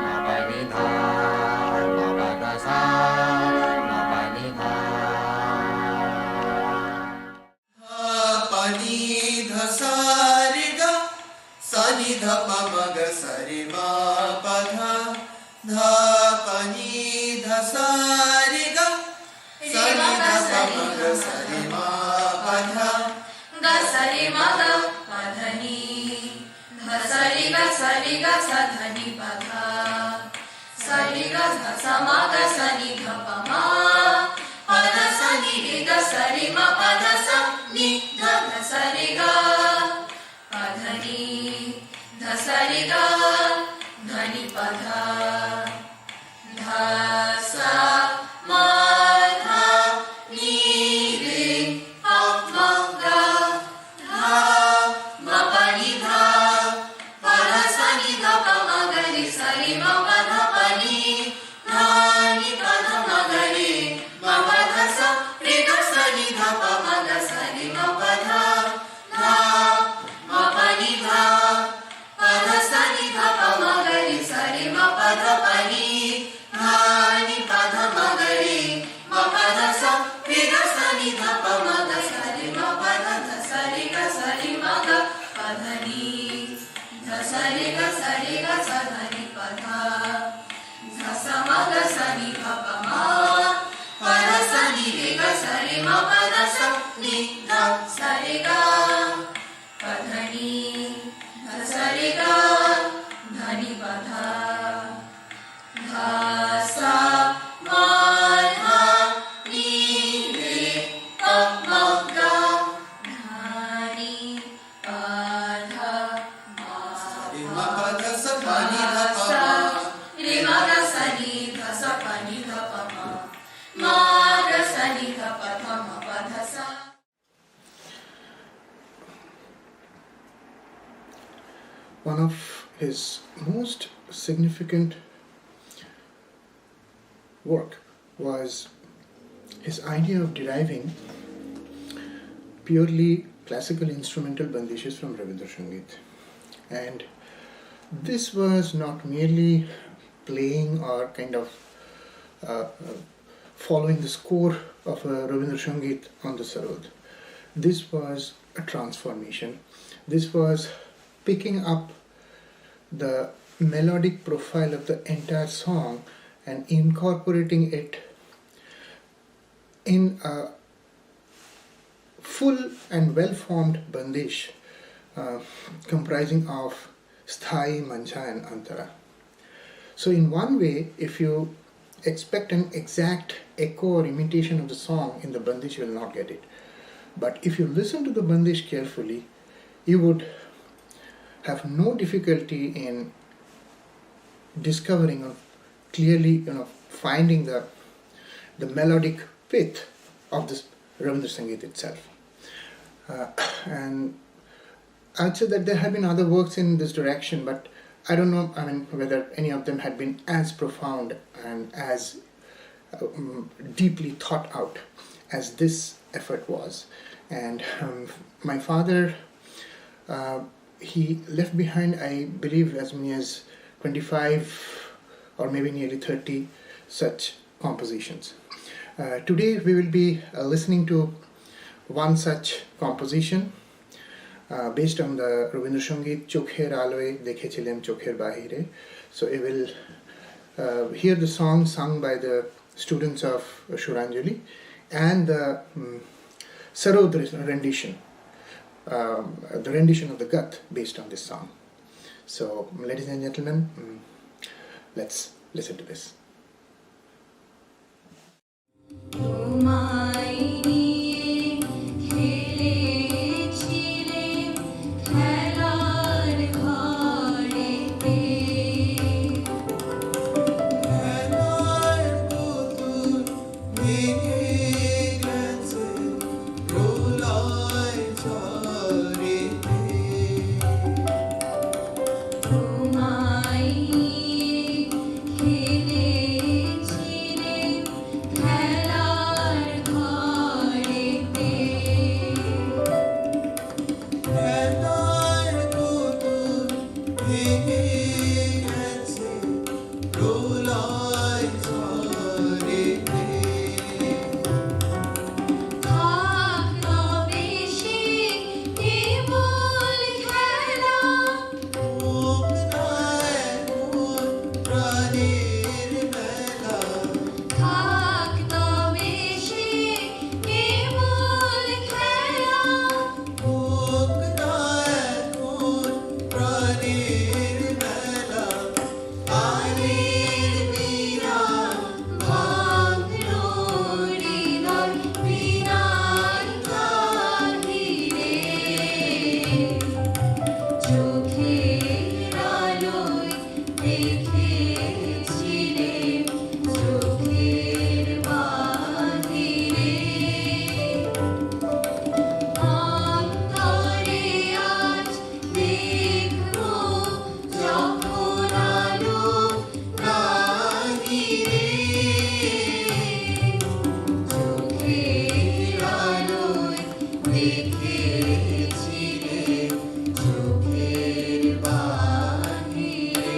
G: ma pa ni da ma pa da sa ma pa ni da
H: pa ni dha sa re ga sa ni dha pa ma ga sa re ma pa dha dha pa ni dha sa re ga sa ni dha pa ma ga sa re ma pa dha
I: ga sa re ma ga pa dha ni dha sa re ga sa dha ni pa dha sa re ga dha sa ma ga sa ni dha pa ma pa dha sa ni re ga sa re ma pa dha sa ni dha dha sa re ga pa dha ni dha sa re ga dha ni pa dha dha sa ma dha ni re pa ma ga dha ma pa ni dha pa dha sa ni dha pa ma ga re sa re ma pa dha pa ni dha ni pa dha ma ga re ma pa dha sa re ga sa ni dha pa ma ga sa re ma pa dha dha ma pa ni dha pa dha sa ni dha pa ma ga re sa re ma pa dha pa ni dha ni pa dha ma ga re ma pa dha sa re ga sa ni dha pa ma ga sa re ma pa dha dha sa re ga sa re ma ga pa dha ni dha sa re ga sa dha ni pa dha dha sa ma ga sa ni dha pa ma pa dha sa ni re ga sa re ma pa dha sa ni dha sa re ga pa dha ni dha sa re ga dha ni pa dha dha sa ma dha ni re pa ma ga dha ni pa dha ma
H: re ma pa dha sa pa ni dha pa
I: sa
H: ma
I: re ma ga sa ni dha sa pa ni dha pa ma ga sa ni dha pa dha ma pa dha sa.
B: One of his most significant work was his idea of deriving purely classical instrumental bandishes from Rabindra Sangeet. And this was not merely playing or kind of following the score of Rabindra Sangeet on the Sarod. This was a transformation. This was picking up the melodic profile of the entire song and incorporating it in a full and well-formed bandish comprising of sthai, mancha and antara. So in one way, if you expect an exact echo or imitation of the song in the bandish, you will not get it. But if you listen to the bandish carefully, you would have no difficulty in discovering or clearly finding the melodic pith of this Rabindra Sangeet itself. And I'd say that there have been other works in this direction, but I don't know whether any of them had been as profound and as deeply thought out as this effort was. And my father, he left behind, I believe, as many as 25 or maybe nearly 30 such compositions. Today we will be listening to one such composition based on the Rabindra Sangeet Chokher Aloe Dekhe Chilem Chokher Bahire. So we will hear the song sung by the students of Suranjali and the Sarod rendition, the rendition of the Gat based on this song. So, ladies and gentlemen, let's listen to this.
I: খেলে ছিলে খেলার ঘর
H: ছিলে চোখের বাহিরে।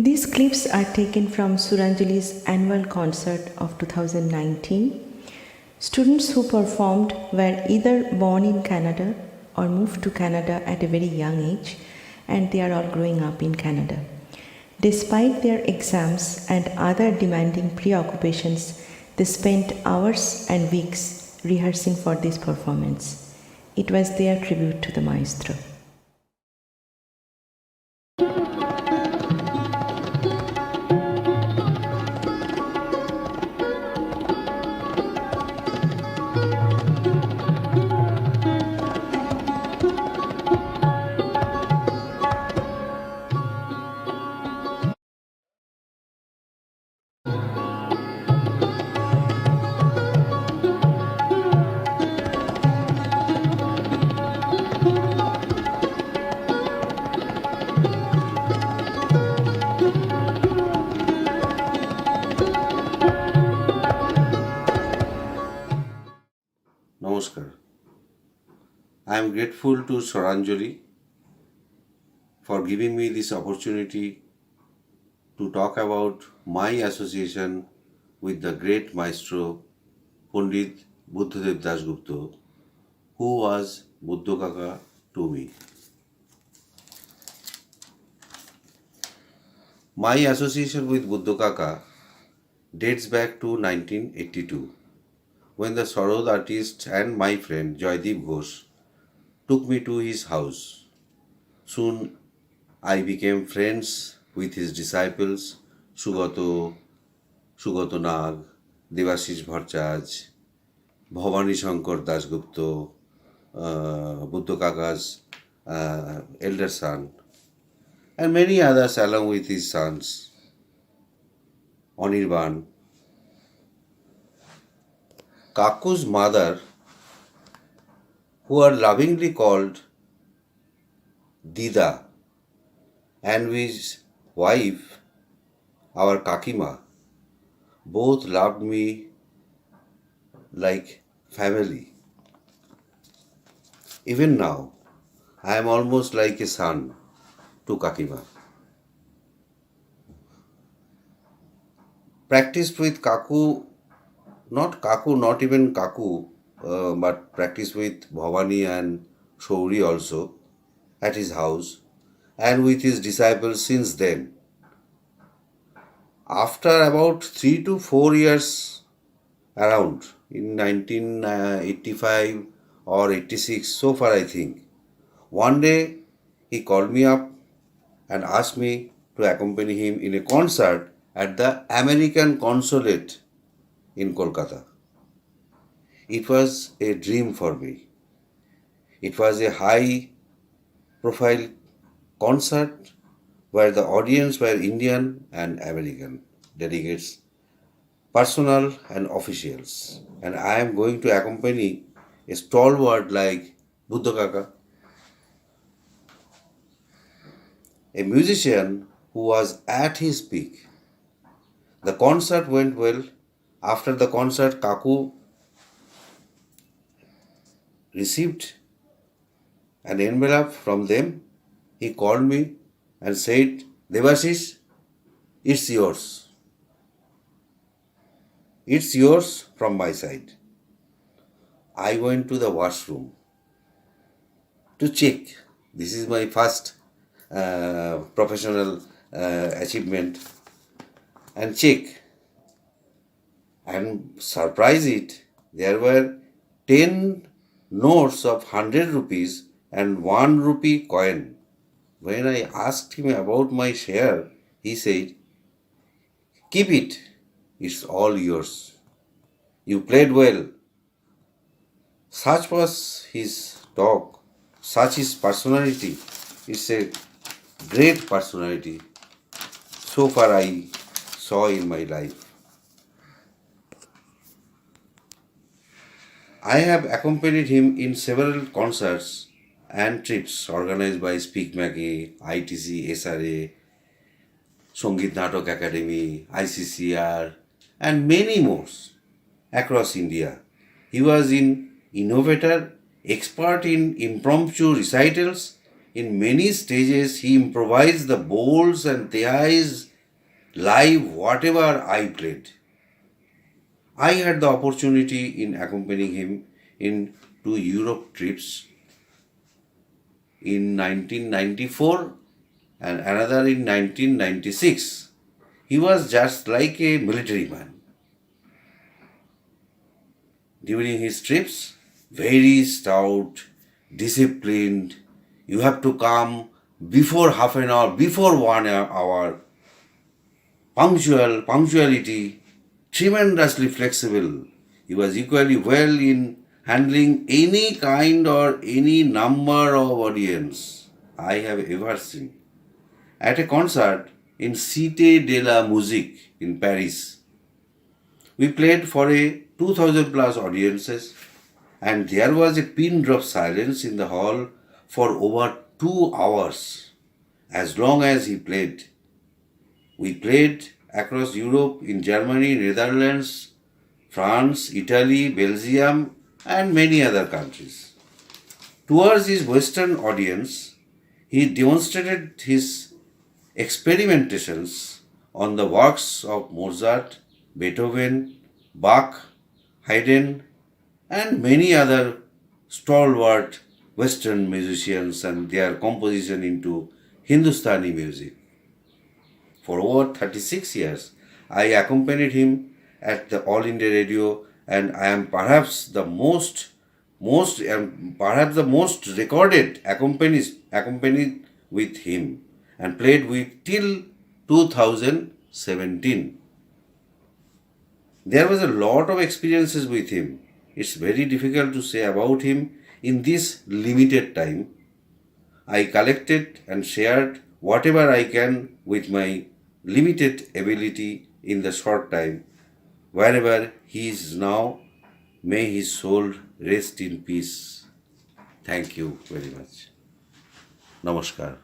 A: These clips are taken from Suranjali's annual concert of 2019. Students who performed were either born in Canada or moved to Canada at a very young age, and they are all growing up in Canada. Despite their exams and other demanding preoccupations, they spent hours and weeks rehearsing for this performance. It was their tribute to the Maestro.
J: Namaskar. I am grateful to Suranjali for giving me this opportunity to talk about my association with the great Maestro Pandit Buddhadev Dasgupta, who was Buddha Kaka to me. My association with Buddha Kaka dates back to 1982 when the Sarod artist and my friend Joydeep Ghosh took me to his house. Soon I became friends with his disciples Sugato Nag, Devashish Bhattacharya, Bhabani Shankar Dasgupta, Buddha Kaka's elder son, and many others along with his sons, Anirban. Kaku's mother, who are lovingly called Dida, and his wife, our Kakima, both loved me like family. Even now, I am almost like a son to Kakima. Practiced with Kaku, not even Kaku, but practiced with Bhabani and Shauri also at his house and with his disciples since then. After about 3 to 4 years around, in 1985 or 86, so far I think, one day he called me up and asked me to accompany him in a concert at the American Consulate in Kolkata. It was a dream for me. It was a high profile concert where the audience were Indian and American delegates, personal and officials. And I am going to accompany a stalwart like Buddha Kaka, a musician who was at his peak. The concert went well. After the concert, Kaku received an envelope from them. He called me and said, Devashish, it's yours. It's yours from my side. I went to the washroom to check. This is my first professional achievement, and check. And surprise it, there were 10 notes of 100 rupees and 1 rupee coin. When I asked him about my share, he said, keep it, it's all yours. You played well. Such was his talk, such his personality. It's a great personality. So far I saw in my life. I have accompanied him in several concerts and trips organized by Speak Maki, ITC, SRA, Sangeet Natak Academy, ICCR, and many more across India. He was an innovator, expert in impromptu recitals. In many stages, he improvised the bowls and theais live, whatever I played. I had the opportunity in accompanying him in 2 Europe trips in 1994 and another in 1996. He was just like a military man. During his trips, very stout, disciplined. You have to come before half an hour, before 1 hour. Punctuality, tremendously flexible. He was equally well in handling any kind or any number of audience I have ever seen. At a concert in Cité de la Musique in Paris, we played for a 2000 plus audiences, and there was a pin drop silence in the hall for over 2 hours, as long as he played. We played across Europe in Germany, Netherlands, France, Italy, Belgium, and many other countries. Towards his Western audience, he demonstrated his experimentations on the works of Mozart, Beethoven, Bach, Haydn, and many other stalwart Western musicians and their composition into Hindustani music. For over 36 years, I accompanied him at the All India Radio, and I am perhaps the most recorded accompanied with him and played with till 2017. There was a lot of experiences with him. It's very difficult to say about him in this limited time. I collected and shared whatever I can with my limited ability in the short time. Wherever he is now, may his soul rest in peace. Thank you very much. Namaskar.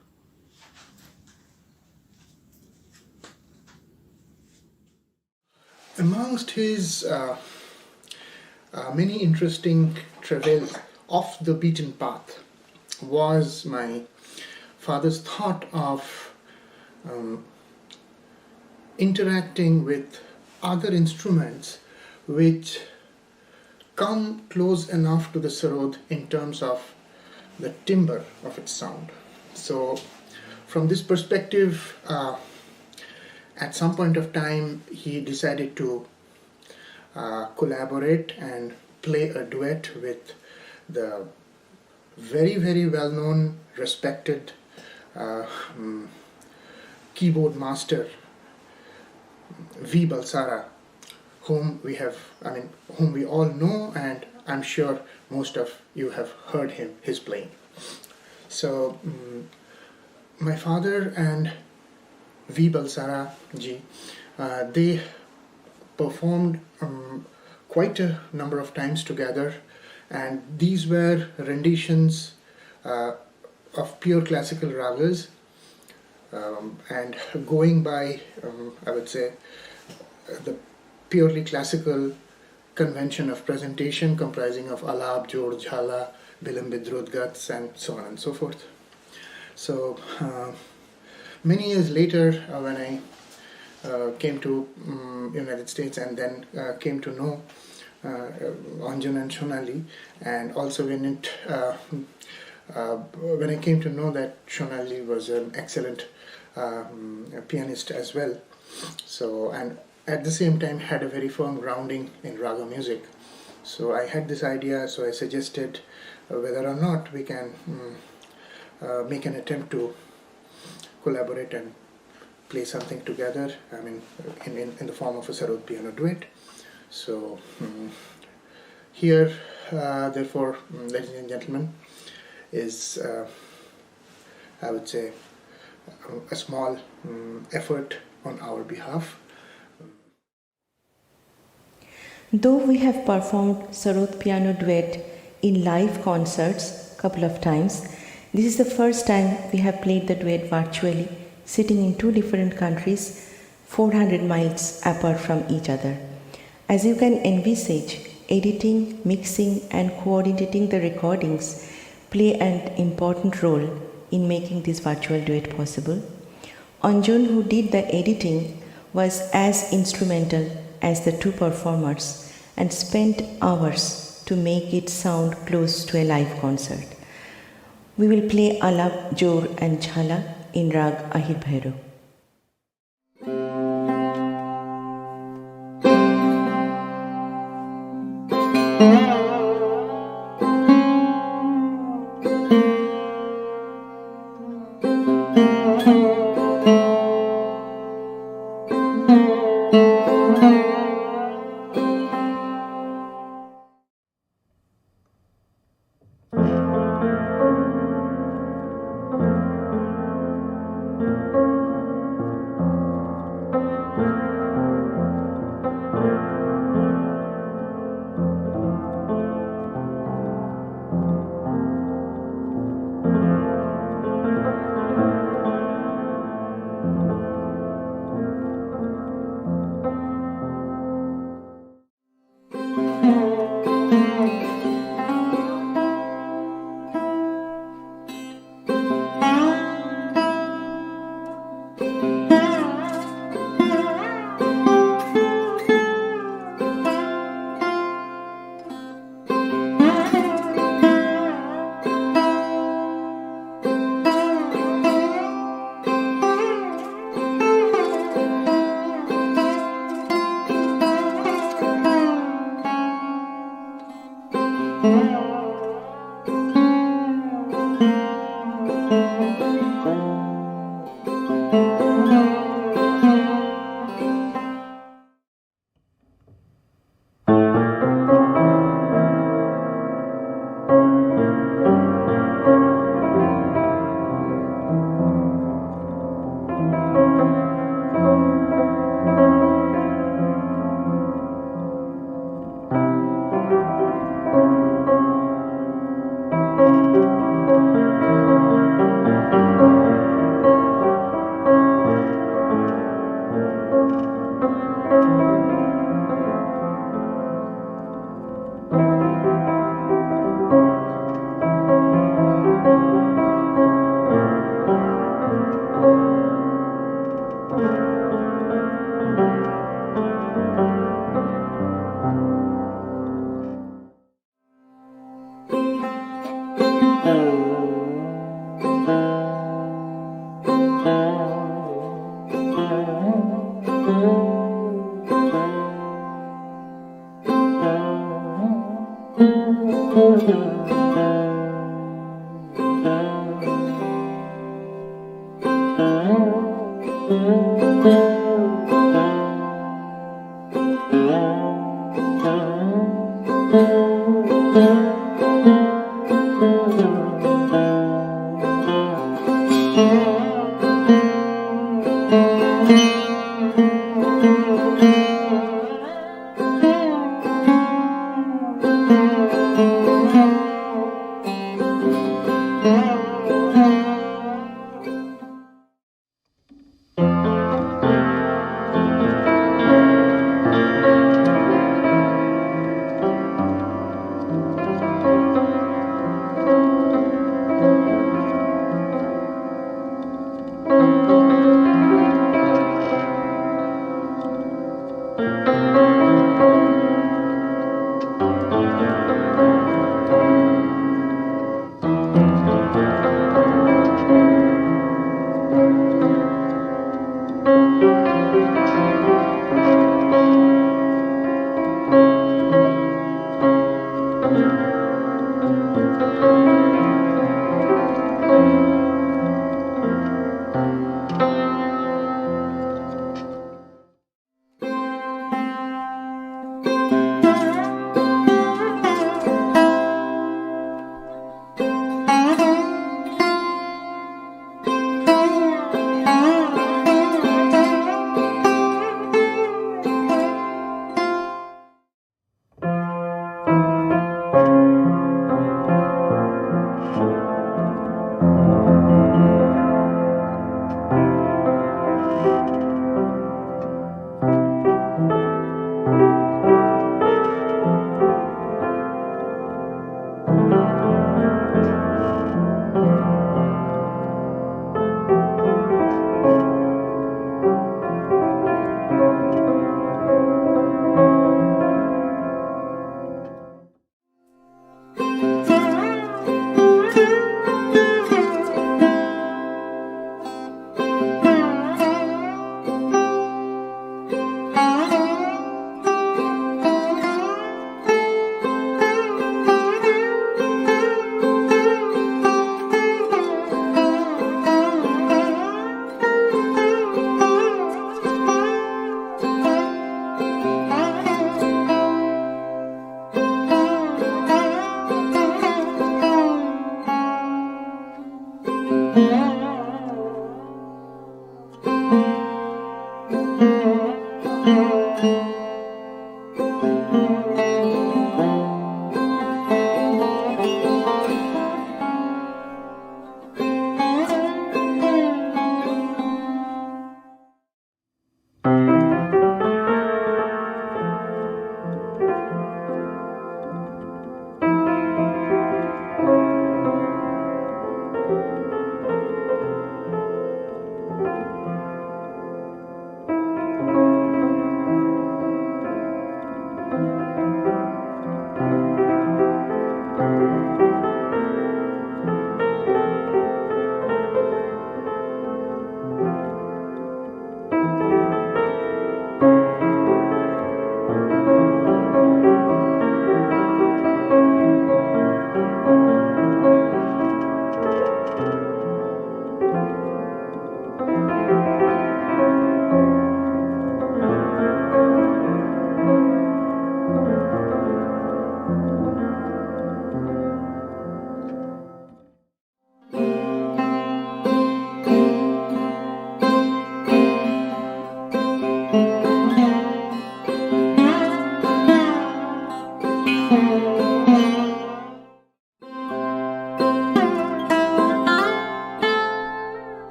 B: Amongst his many interesting travels off the beaten path was my father's thought of interacting with other instruments which come close enough to the sarod in terms of the timbre of its sound. So from this perspective, at some point of time he decided to collaborate and play a duet with the very, very well-known, respected keyboard master V. Balsara, whom we all know, and I'm sure most of you have heard his playing. So my father and V. Balsara ji, they performed quite a number of times together, and these were renditions of pure classical ragas, and going by, I would say, the purely classical convention of presentation comprising of alap, jod, jhala, bilambit, drudgats, and so on and so forth. So many years later, when I came to United States and then came to know Anjan and Sonali, and also when I came to know that Sonali was an excellent pianist as well, so, and at the same time had a very firm grounding in raga music. So I had this idea, so I suggested whether or not we can make an attempt to collaborate and play something together, I mean in the form of a sarod piano duet. So here, therefore, ladies and gentlemen, is I would say a small effort on our behalf.
A: Though we have performed Sarod piano duet in live concerts couple of times, this is the first time we have played the duet virtually, sitting in two different countries, 400 miles apart from each other. As you can envisage, editing, mixing and coordinating the recordings play an important role in making this virtual duet possible. Anjan, who did the editing, was as instrumental as the two performers and spent hours to make it sound close to a live concert. We will play alap, jor and jhala in rag Ahir Bhairav.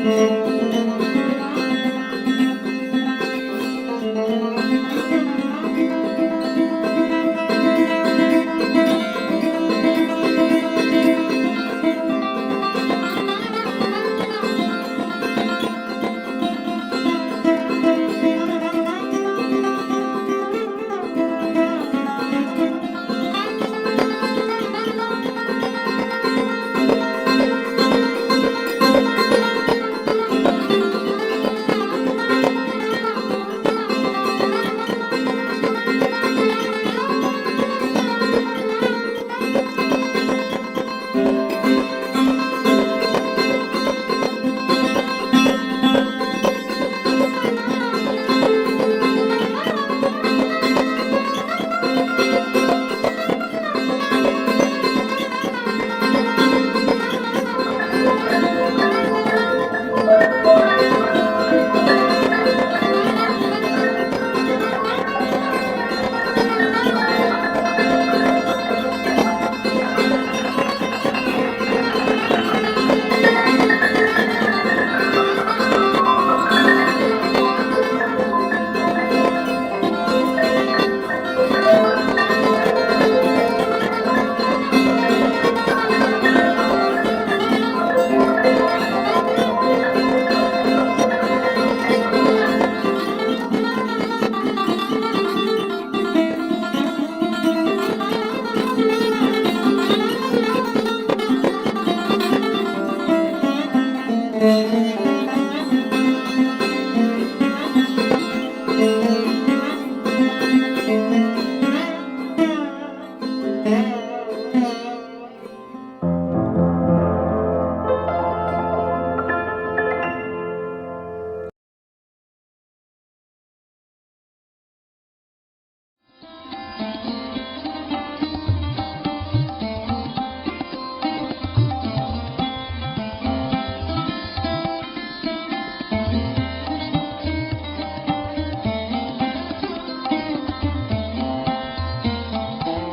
H: Thank you.